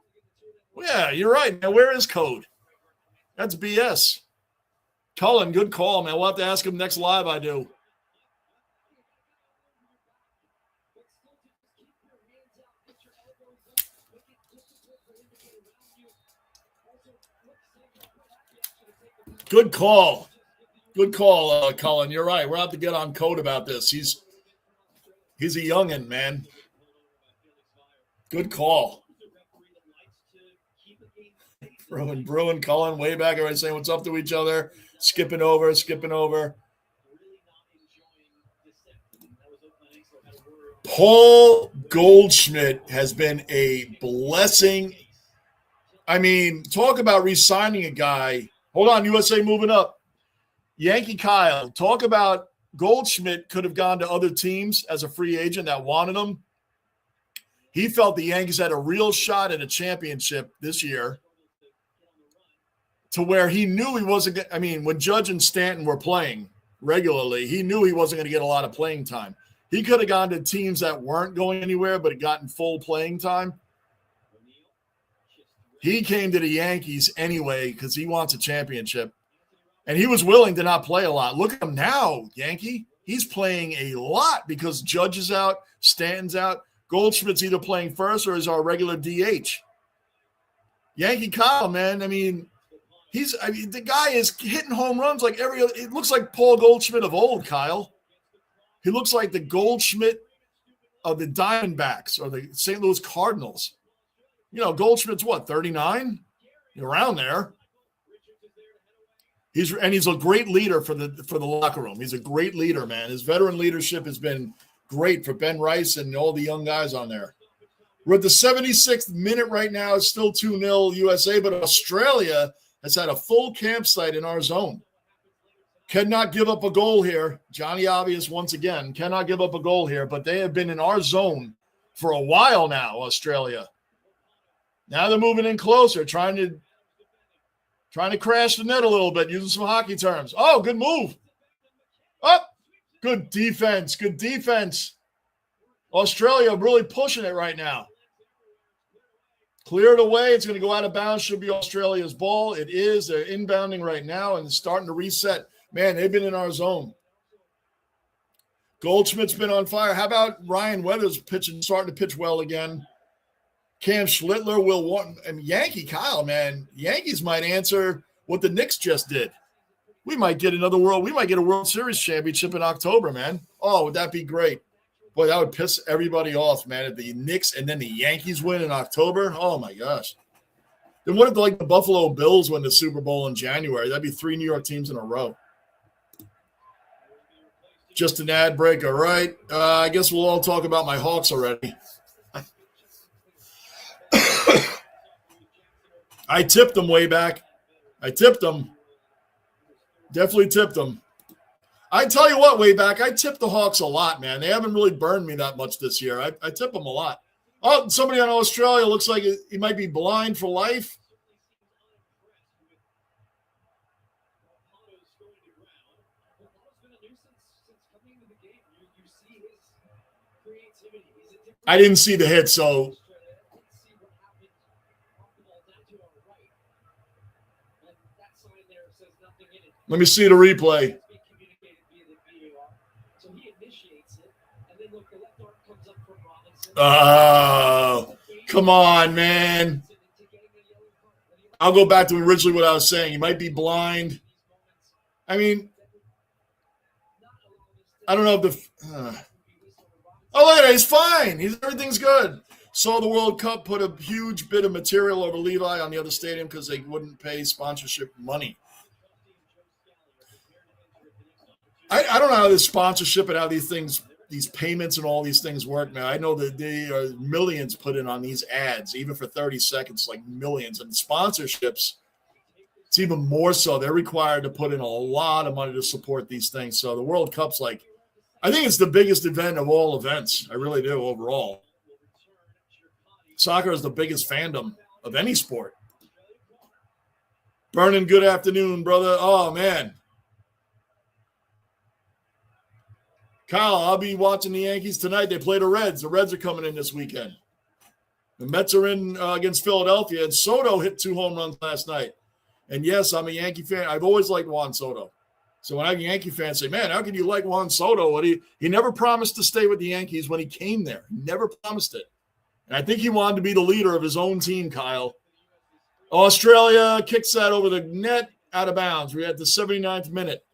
[SPEAKER 1] Well, yeah, you're right, man. Where is Code? That's BS. Cullen, good call, man. We'll have to ask him next live I do. Good call. Good call, Cullen. You're right. We're out to get on Code about this. He's a youngin', man. Good call. Bruin, Cullen, way back. Everybody saying what's up to each other. Skipping over. Paul Goldschmidt has been a blessing. I mean, talk about re-signing a guy. Hold on, USA moving up. Yankee Kyle, talk about Goldschmidt could have gone to other teams as a free agent that wanted him. He felt the Yankees had a real shot at a championship this year to where he knew he wasn't – I mean, when Judge and Stanton were playing regularly, he knew he wasn't going to get a lot of playing time. He could have gone to teams that weren't going anywhere but had gotten full playing time. He came to the Yankees anyway because he wants a championship. And he was willing to not play a lot. Look at him now, Yankee. He's playing a lot because Judge is out, Stanton's out. Goldschmidt's either playing first or is our regular DH. Yankee Kyle, man, I mean, the guy is hitting home runs like it looks like Paul Goldschmidt of old, Kyle. He looks like the Goldschmidt of the Diamondbacks or the St. Louis Cardinals. You know, Goldschmidt's what, 39? Around there. He's a great leader for the locker room. He's a great leader, man. His veteran leadership has been great for Ben Rice and all the young guys on there. We're at the 76th minute right now. It's still 2-0 USA, but Australia has had a full campsite in our zone. Cannot give up a goal here. Johnny Obvious once again cannot give up a goal here, but they have been in our zone for a while now, Australia. Now they're moving in closer, trying to crash the net a little bit, using some hockey terms. Oh, good move. Oh, good defense. Good defense. Australia really pushing it right now. Clear it away. It's going to go out of bounds. Should be Australia's ball. It is. They're inbounding right now and starting to reset. Man, they've been in our zone. Goldschmidt's been on fire. How about Ryan Weathers starting to pitch well again? Cam Schlittler will want. I mean, Yankee Kyle, man. Yankees might answer what the Knicks just did. We might get a World Series championship in October, man. Oh, would that be great? Boy, that would piss everybody off, man. If the Knicks and then the Yankees win in October, oh my gosh. Then what if the Buffalo Bills win the Super Bowl in January? That'd be 3 New York teams in a row. Just an ad break, all right. I guess we'll all talk about my Hawks already. I tipped them way back. I tipped them. Definitely tipped them. I tell you what, way back, I tipped the Hawks a lot, man. They haven't really burned me that much this year. I tip them a lot. Oh, somebody on Australia looks like he might be blind for life. I didn't see the hit, so let me see the replay. Oh, come on, man. I'll go back to originally what I was saying. He might be blind. I mean, I don't know if oh, look at it. He's fine. Everything's good. Saw the World Cup put a huge bit of material over Levi on the other stadium because they wouldn't pay sponsorship money. I don't know how this sponsorship and how these payments and all these things work, man. I know that they are millions put in on these ads, even for 30 seconds, like millions. And sponsorships, it's even more so. They're required to put in a lot of money to support these things. So the World Cup's I think it's the biggest event of all events. I really do overall. Soccer is the biggest fandom of any sport. Vernon, good afternoon, brother. Oh, man. Kyle, I'll be watching the Yankees tonight. They play the Reds. The Reds are coming in this weekend. The Mets are in against Philadelphia, and Soto hit 2 home runs last night. And, yes, I'm a Yankee fan. I've always liked Juan Soto. So when I have Yankee fans say, man, how can you like Juan Soto? He never promised to stay with the Yankees when he came there. He never promised it. And I think he wanted to be the leader of his own team, Kyle. Australia kicks that over the net out of bounds. We're at the 79th minute.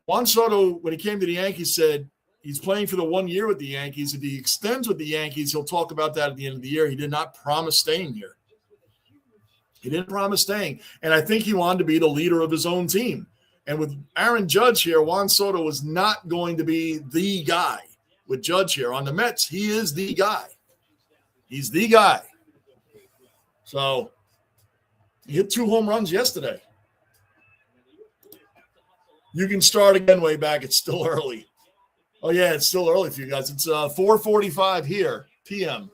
[SPEAKER 1] Juan Soto, when he came to the Yankees, said he's playing for the 1 year with the Yankees. If he extends with the Yankees, he'll talk about that at the end of the year. He did not promise staying here. He didn't promise staying. And I think he wanted to be the leader of his own team. And with Aaron Judge here, Juan Soto was not going to be the guy. With Judge here on the Mets, he is the guy. He's the guy. So he hit 2 home runs yesterday. You can start again way back. It's still early. Oh, yeah, it's still early for you guys. It's 4:45 here, p.m.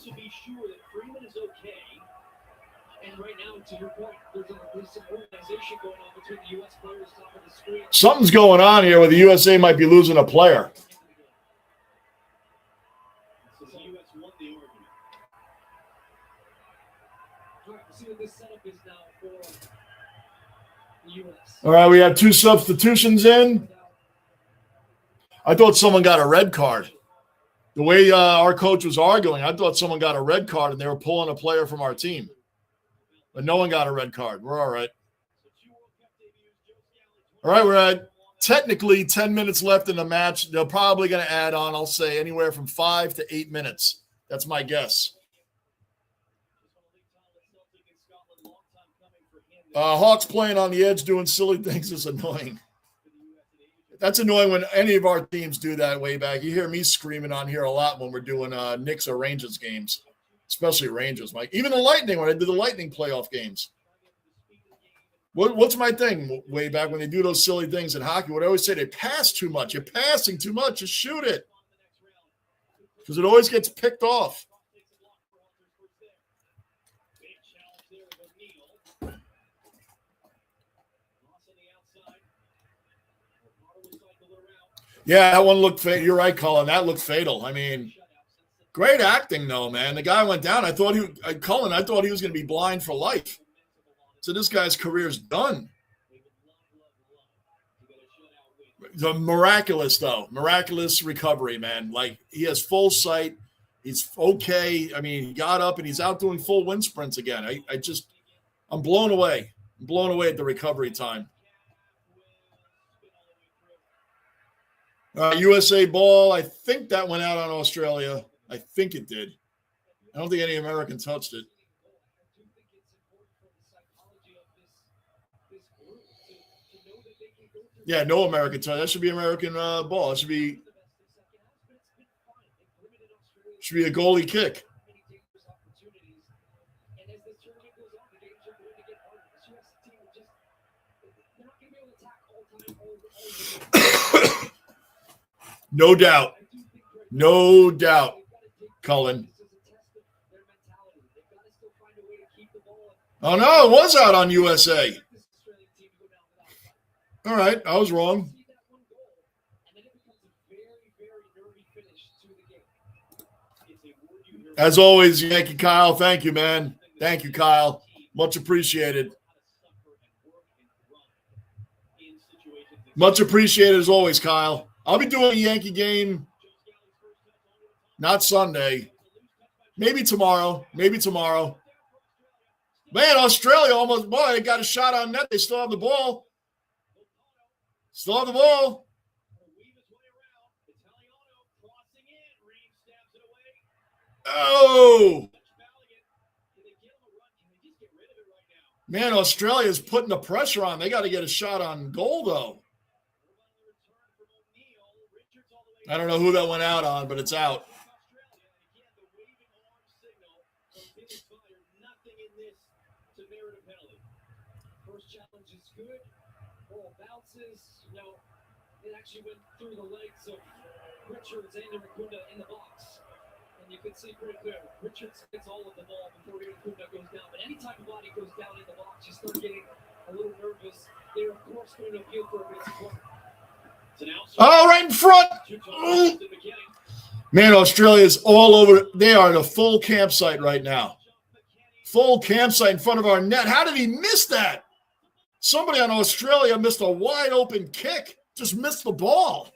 [SPEAKER 4] To be sure that Freeman is okay. And right now, to your point, there's some organization going on between the U.S. players top of the screen.
[SPEAKER 1] Something's going on here where the USA might be losing a player.
[SPEAKER 4] So the U.S. won the argument. All right, we'll see what this setup is now for the U.S.
[SPEAKER 1] All right, we have 2 substitutions in. I thought someone got a red card. The way our coach was arguing, I thought someone got a red card and they were pulling a player from our team. But no one got a red card. We're all right. All right, we're at technically 10 minutes left in the match. They're probably going to add on, I'll say, anywhere from 5 to 8 minutes. That's my guess. Hawks playing on the edge doing silly things is annoying. That's annoying when any of our teams do that way back. You hear me screaming on here a lot when we're doing Knicks or Rangers games, especially Rangers, Mike. Even the Lightning, when I did the Lightning playoff games. What's my thing way back when they do those silly things in hockey? What I always say, they pass too much. You're passing too much. Just shoot it. Because it always gets picked off. Yeah, that one looked fatal. You're right, Colin. That looked fatal. I mean, great acting, though, man. The guy went down. I thought he was going to be blind for life. So this guy's career's done. The miraculous recovery, man. Like, he has full sight. He's okay. I mean, he got up and he's out doing full wind sprints again. I'm blown away. I'm blown away at the recovery time. USA ball. I think that went out on Australia. I think it did. I don't think any American touched it. Yeah, no American touch. That should be American ball. That should be a goalie kick. No doubt. No doubt, Cullen. Oh, no, it was out on USA. All right, I was wrong. As always, Yankee Kyle, thank you, man. Thank you, Kyle. Much appreciated. Much appreciated as always, Kyle. I'll be doing a Yankee game, not Sunday. Maybe tomorrow. Man, Australia almost, boy, they got a shot on net. They still have the ball. Oh. Man, Australia's putting the pressure on. They got to get a shot on goal, though. I don't know who that went out on, but it's out.
[SPEAKER 3] First challenge is good. Ball bounces. It actually went through the legs of Richards and Irakunda in the box. And you can see pretty clear. Richards gets all of the ball before Irakunda goes down. But anytime a body goes down in the box, you start getting a little nervous. They're, of course, going to appeal for a bit of support.
[SPEAKER 1] Oh, right in front. Man, Australia's all over. They are at a full campsite right now. Full campsite in front of our net. How did he miss that? Somebody on Australia missed a wide open kick. Just missed the ball.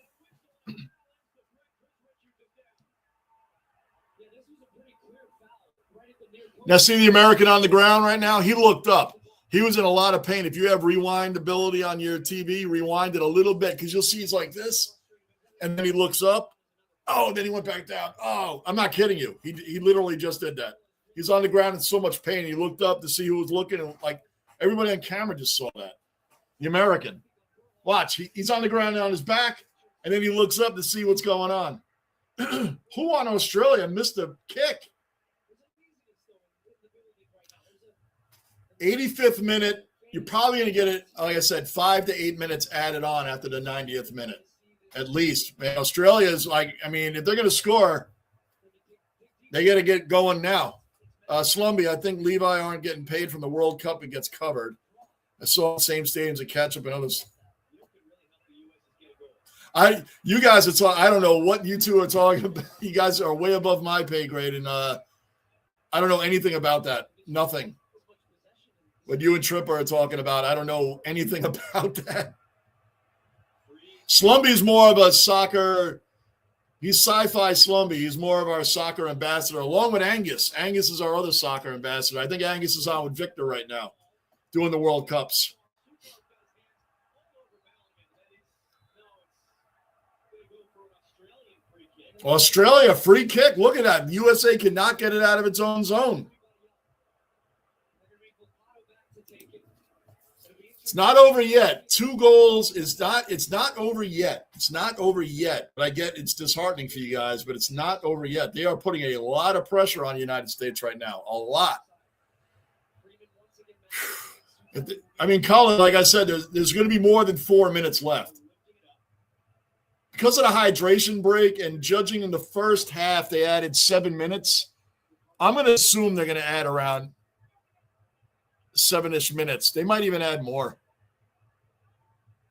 [SPEAKER 1] Now, see the American on the ground right now? He looked up. He was in a lot of pain. If you have rewind ability on your TV, rewind it a little bit because you'll see he's like this. And then he looks up. Oh, then he went back down. Oh, I'm not kidding you. He literally just did that. He's on the ground in so much pain. He looked up to see who was looking. And like everybody on camera just saw that. The American. Watch. He's on the ground on his back. And then he looks up to see what's going on. Who on Australia missed a kick? 85th minute, you're probably going to get it, like I said, 5 to 8 minutes added on after the 90th minute, at least. Man, Australia is like, I mean, if they're going to score, they got to get going now. Slumby, I think Levi aren't getting paid from the World Cup. It gets covered. I saw the same stadiums at Ketchup and others. You guys, I don't know what you two are talking about. You guys are way above my pay grade, and I don't know anything about that. Nothing. What you and Tripper are talking about, I don't know anything about that. Slumby's more of a soccer. He's sci-fi Slumby. He's more of our soccer ambassador, along with Angus. Angus is our other soccer ambassador. I think Angus is on with Victor right now, doing the World Cups. Australia, free kick. Look at that. USA cannot get it out of its own zone. It's not over yet. 2 goals is not, it's not over yet. It's not over yet. But I get it's disheartening for you guys, but it's not over yet. They are putting a lot of pressure on the United States right now. A lot. I mean, Colin, like I said, there's going to be more than 4 minutes left. Because of the hydration break and judging in the first half, they added 7 minutes. I'm going to assume they're going to add around 7-ish minutes. They might even add more.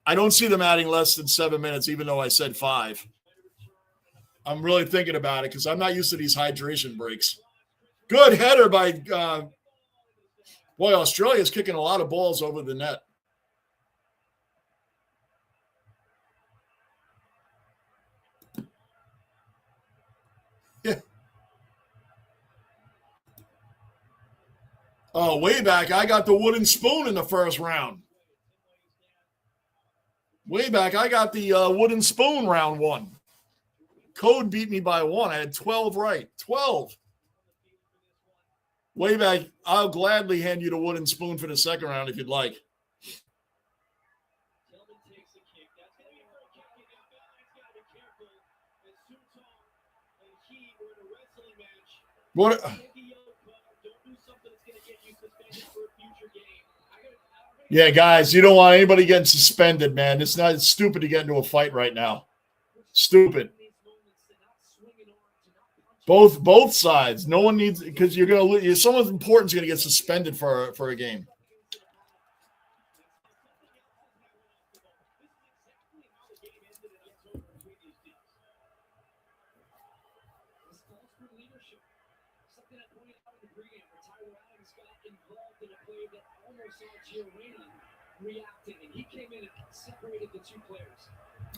[SPEAKER 1] I don't see them adding less than 7 minutes, even though I said 5. I'm really thinking about it because I'm not used to these hydration breaks. Good header by boy, Australia's kicking a lot of balls over the net. Oh, way back, I got the wooden spoon in the first round. Way back, I got the wooden spoon round one. Code beat me by one. I had 12 right. 12. Way back, I'll gladly hand you the wooden spoon for the second round if you'd like. What? Yeah, guys, you don't want anybody getting suspended, man. It's stupid to get into a fight right now. Stupid. Both sides. No one needs, because you're gonna lose. Someone important is gonna get suspended for a game.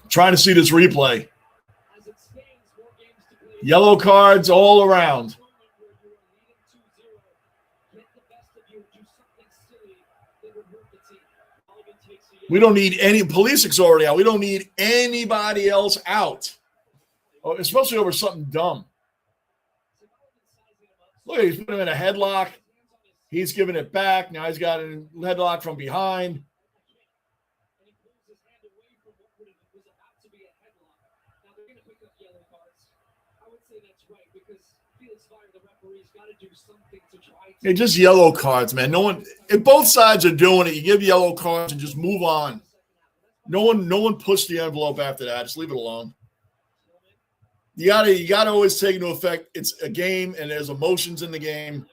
[SPEAKER 1] Trying to see this replay. Yellow cards all around. We don't need any. Pulisic's already out. We don't need anybody else out, especially over something dumb. Look, he's putting him in a headlock. He's giving it back. Now he's got a headlock from behind. Yeah, just yellow cards, man. No one, if both sides are doing it, you give yellow cards and just move on. No one push the envelope after that. Just leave it alone. You gotta always take into effect it's a game and there's emotions in the game.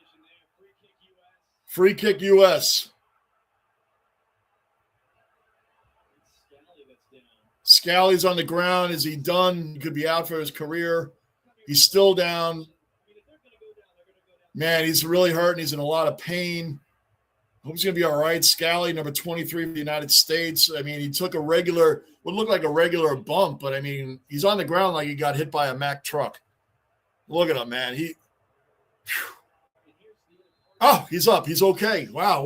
[SPEAKER 1] Free kick US. Scally's on the ground. Is he done? He could be out for his career. He's still down. Man, he's really hurting. He's in a lot of pain. Hope he's going to be all right. Scally, number 23 for the United States. I mean, he took what looked like a regular bump, but, I mean, he's on the ground like he got hit by a Mack truck. Look at him, man. Oh, he's up. He's okay. Wow,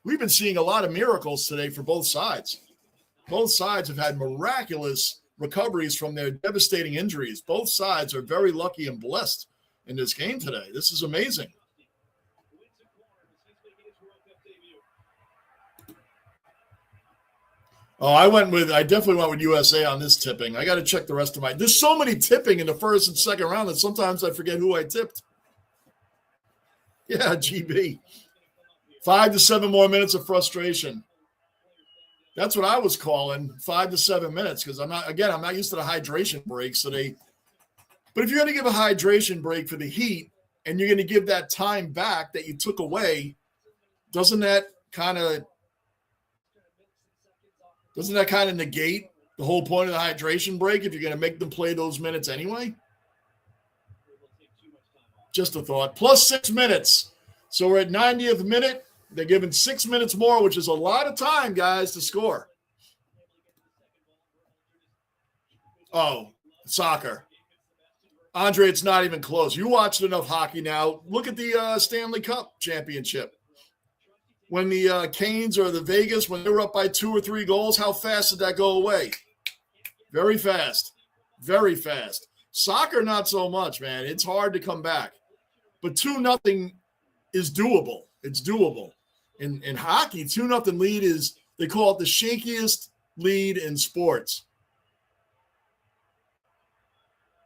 [SPEAKER 1] we've been seeing a lot of miracles today for both sides. Both sides have had miraculous recoveries from their devastating injuries. Both sides are very lucky and blessed in this game today. This is amazing. Oh, I definitely went with USA on this tipping. I got to check the rest of there's so many tipping in the first and second round that sometimes I forget who I tipped. Yeah, GB. 5 to 7 more minutes of frustration. That's what I was calling, 5 to 7 minutes, because I'm not used to the hydration break. But if you're going to give a hydration break for the Heat and you're going to give that time back that you took away, doesn't that kind of negate the whole point of the hydration break if you're going to make them play those minutes anyway? Just a thought. Plus 6 minutes. So we're at 90th minute. They're giving 6 minutes more, which is a lot of time, guys, to score. Oh, soccer. Andre, it's not even close. You watched enough hockey now. Look at the Stanley Cup championship. When the Canes or the Vegas, when they were up by 2 or 3 goals, how fast did that go away? Very fast. Very fast. Soccer, not so much, man. It's hard to come back. But 2-0 is doable. It's doable. In hockey, 2-0 lead is, they call it the shakiest lead in sports.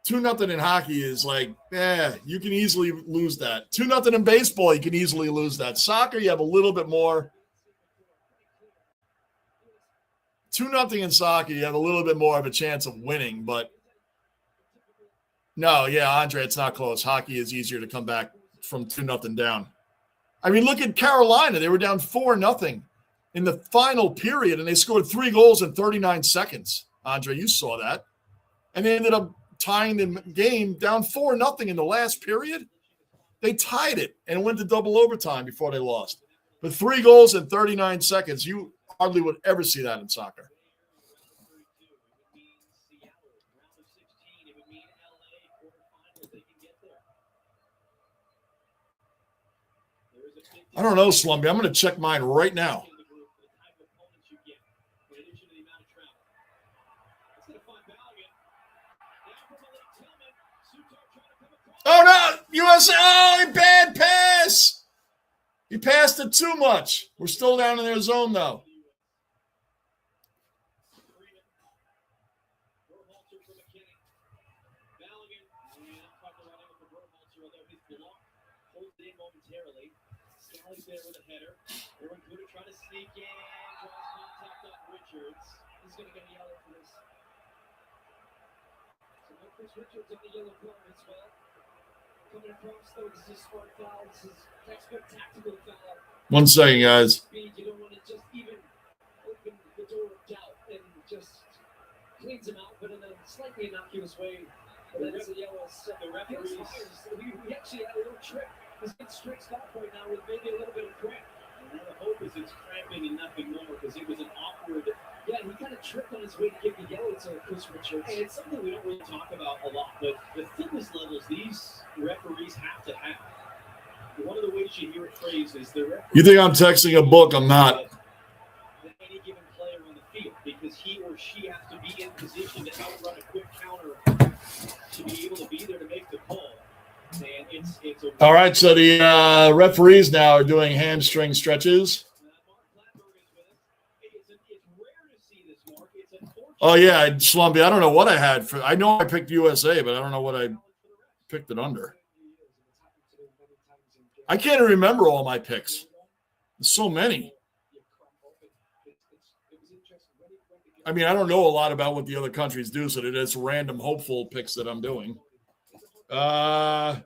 [SPEAKER 1] 2-0 in hockey is like, you can easily lose that. 2-0 in baseball, you can easily lose that. Soccer, you have a little bit more. 2-0 in soccer, you have a little bit more of a chance of winning, but no, yeah, Andre, it's not close. Hockey is easier to come back from 2-0 down. I mean, look at Carolina. They were down 4-0 in the final period, and they scored 3 goals in 39 seconds. Andre, you saw that. And they ended up tying the game down 4-0 in the last period. They tied it and went to double overtime before they lost. But 3 goals in 39 seconds, you hardly would ever see that in soccer. I don't know, Slumpy. I'm going to check mine right now. Oh, no. USA. Oh, bad pass. He passed it too much. We're still down in their zone, though.
[SPEAKER 4] Scally's there with a header. Aaron Kuda trying to sneak in. Draws contact off Richards. He's going to get a yellow for this. So no Chris Richards on the yellow card as well. Coming across, though, this is a smart foul. This is textbook tactical foul.
[SPEAKER 1] 1 second, guys.
[SPEAKER 4] You don't want to just even open the door of doubt and just cleans him out, but in a slightly innocuous way. But that's a yellow. The referees. We actually had a little trick. He's getting straight stop right now with maybe a little bit of cramp. And the hope is it's cramping and nothing more because it was an awkward. Yeah, he kind of tripped on his way to give the yellow to Chris Richards. And it's something we don't really talk about a lot, but the fitness levels these referees have to have. One of the ways you hear it phrased is the referee.
[SPEAKER 1] You think I'm texting a book? I'm not.
[SPEAKER 4] Any given player on the field because he or she has to be in position to outrun a quick counter to be able to be there to make the call. And it's a
[SPEAKER 1] All right, so the referees now are doing hamstring stretches. Oh, yeah, Slumpy. I don't know what I had. I know I picked USA, but I don't know what I picked it under. I can't even remember all my picks. There's so many. I mean, I don't know a lot about what the other countries do, so it's random hopeful picks that I'm doing. All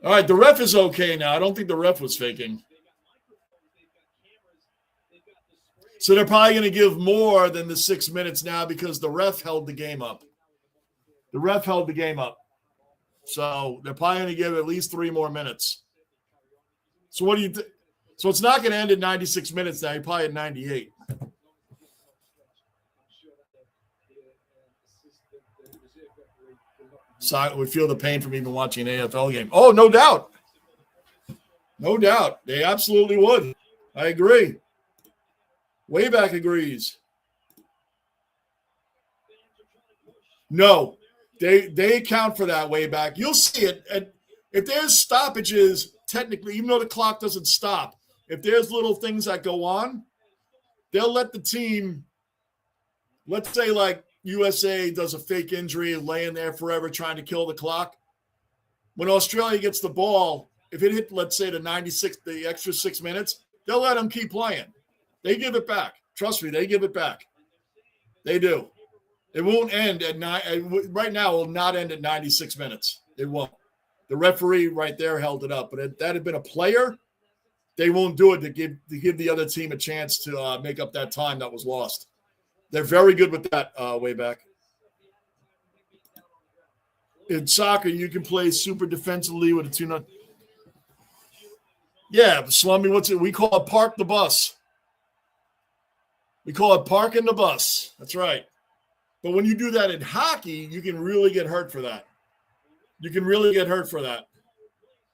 [SPEAKER 1] right, the ref is okay now. I don't think the ref was faking. So they're probably going to give more than the 6 minutes now because the ref held the game up. The ref held the game up. So they're probably going to give at least 3 more minutes. So what do you think? So it's not going to end at 96 minutes now. You're probably at 98. So we feel the pain from even watching an AFL game. Oh, no doubt. No doubt. They absolutely would. I agree. Wayback agrees. No, they account for that way back. You'll see it. And if there's stoppages, technically, even though the clock doesn't stop, if there's little things that go on, they'll let the team, let's say like USA does a fake injury, laying there forever trying to kill the clock. When Australia gets the ball, if it hit, let's say, the extra 6 minutes, they'll let them keep playing. They give it back. Trust me, they give it back. They do. It won't end at right now, it will not end at 96 minutes. It won't. The referee right there held it up. But if that had been a player, they won't do it to give the other team a chance to make up that time that was lost. They're very good with that way back. In soccer, you can play super defensively with a 2-0. Yeah, Slummy, what's it? We call it park the bus. We call it parking the bus. That's right. But when you do that in hockey, you can really get hurt for that. You can really get hurt for that.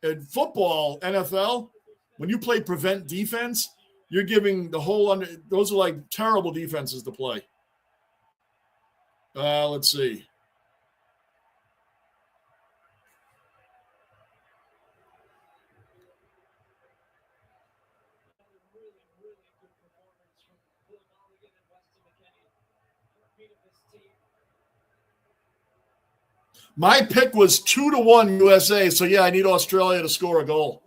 [SPEAKER 1] In football, NFL, when you play prevent defense, you're giving the whole those are like terrible defenses to play. Let's see. My pick was 2-1 USA, so yeah, I need Australia to score a goal.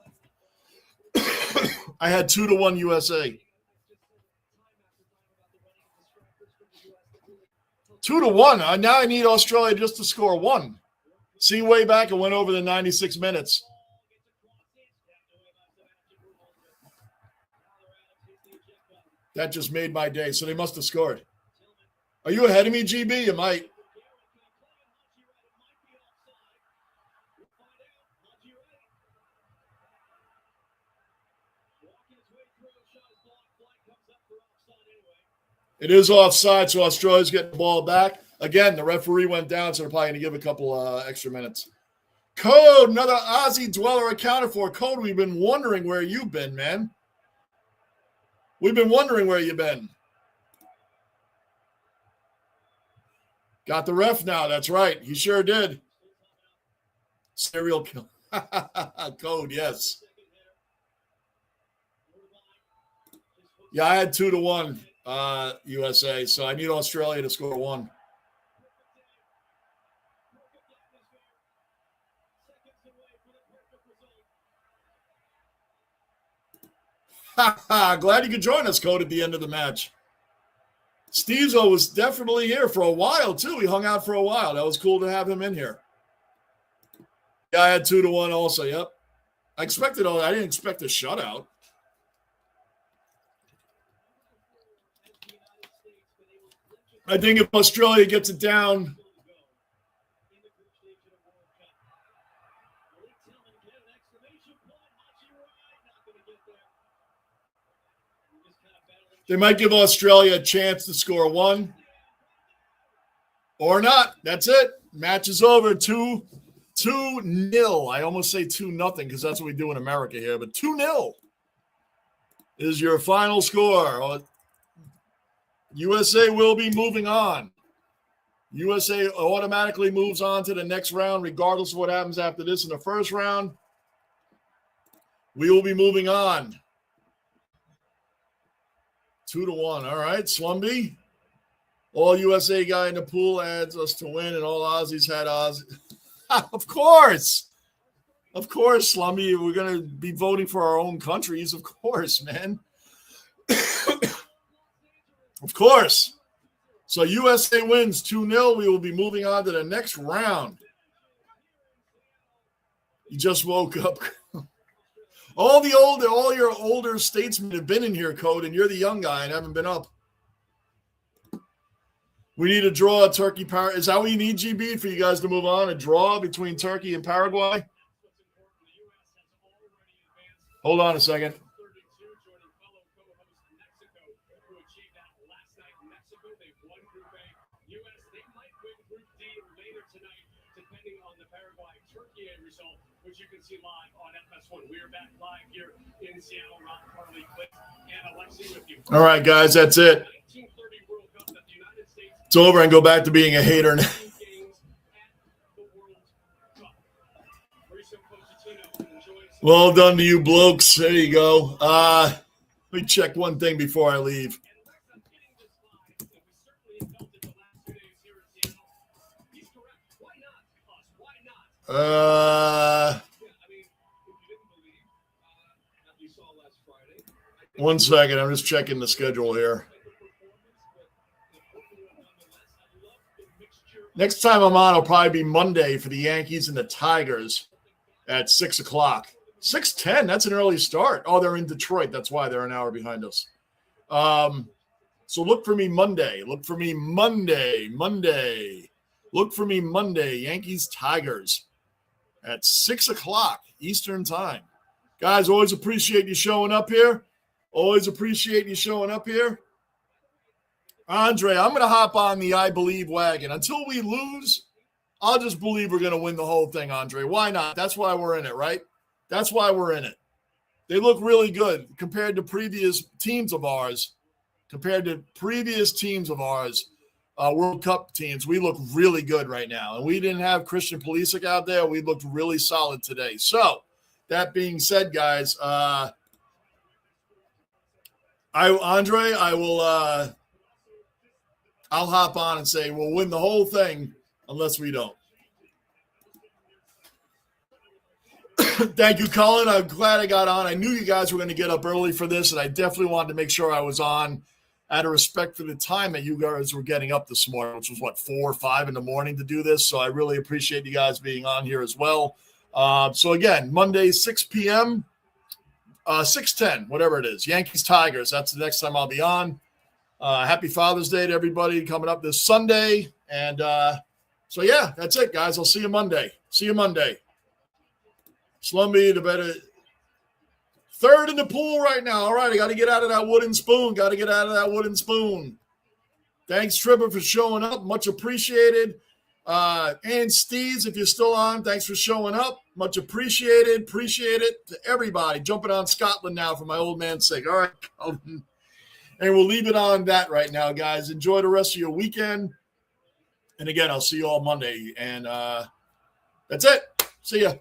[SPEAKER 1] I had 2-1 USA. 2-1. Now I need Australia just to score 1. See, way back, it went over the 96 minutes. That just made my day, so they must have scored. Are you ahead of me, GB? You might. It is offside, so Australia's getting the ball back. Again, the referee went down, so they're probably going to give a couple extra minutes. Code, another Aussie dweller accounted for. Code, we've been wondering where you've been, man. We've been wondering where you've been. Got the ref now. That's right. He sure did. Serial kill. Code, yes. Yeah, I had 2-1 USA, so I need Australia to score 1. Glad you could join us, Code, at the end of the match. Stevezo was definitely here for a while, too. He hung out for a while. That was cool to have him in here. Yeah, I had 2-1 also, yep. I didn't expect a shutout. I think if Australia gets it down, they might give Australia a chance to score 1 or not. That's it. Match is over. 2-0. I almost say 2-0 because that's what we do in America here, but 2-0 is your final score. USA will be moving on. USA automatically moves on to the next round, regardless of what happens after this in the first round. We will be moving on. 2-1. All right, Slumby. All USA guy in the pool adds us to win, and all Aussies had Aussie. Of course. Of course, Slumby. We're going to be voting for our own countries. Of course, man. Of course. So USA wins 2-0. We will be moving on to the next round. You just woke up. All your older statesmen have been in here, Code, and you're the young guy and haven't been up. We need to draw Turkey. Is that what you need, GB, for you guys to move on? A draw between Turkey and Paraguay? Hold on a second.
[SPEAKER 4] Which you can see live on FS1. We are back live here in Seattle. Ron Carly, Cliff, and Alexi with you.
[SPEAKER 1] All right, guys, that's it. It's over and go back to being a hater now. Well done to you blokes. There you go. Let me check one thing before I leave. One second. I'm just checking the schedule here. Next time I'm on, it'll probably be Monday for the Yankees and the Tigers at 6 o'clock. 6:10. That's an early start. Oh, they're in Detroit. That's why they're an hour behind us. So look for me Monday. Look for me Monday. Look for me Monday. Yankees Tigers at 6 o'clock Eastern time. Guys, always appreciate you showing up here. Always appreciate you showing up here. Andre, I'm going to hop on the I Believe wagon. Until we lose, I'll just believe we're going to win the whole thing, Andre. Why not? That's why we're in it, right? That's why we're in it. They look really good compared to previous teams of ours. World Cup teams, we look really good right now. And we didn't have Christian Pulisic out there. We looked really solid today. So, that being said, guys, I'll hop on and say we'll win the whole thing unless we don't. Thank you, Colin. I'm glad I got on. I knew you guys were going to get up early for this, and I definitely wanted to make sure I was on out of respect for the time that you guys were getting up this morning, which was, 4 or 5 in the morning to do this. So I really appreciate you guys being on here as well. So, again, Monday, 6 p.m., 6:10, whatever it is, Yankees Tigers. That's the next time I'll be on. Happy Father's Day to everybody coming up this Sunday. And so, yeah, that's it, guys. I'll see you Monday. Slumby, the better. Third in the pool right now. All right, I got to get out of that wooden spoon. Thanks, Tripper, for showing up. Much appreciated. And Steeds, if you're still on, thanks for showing up. Much appreciated. Appreciate it to everybody. Jumping on Scotland now for my old man's sake. All right, Calvin. And we'll leave it on that right now, guys. Enjoy the rest of your weekend. And again, I'll see you all Monday. And that's it. See ya.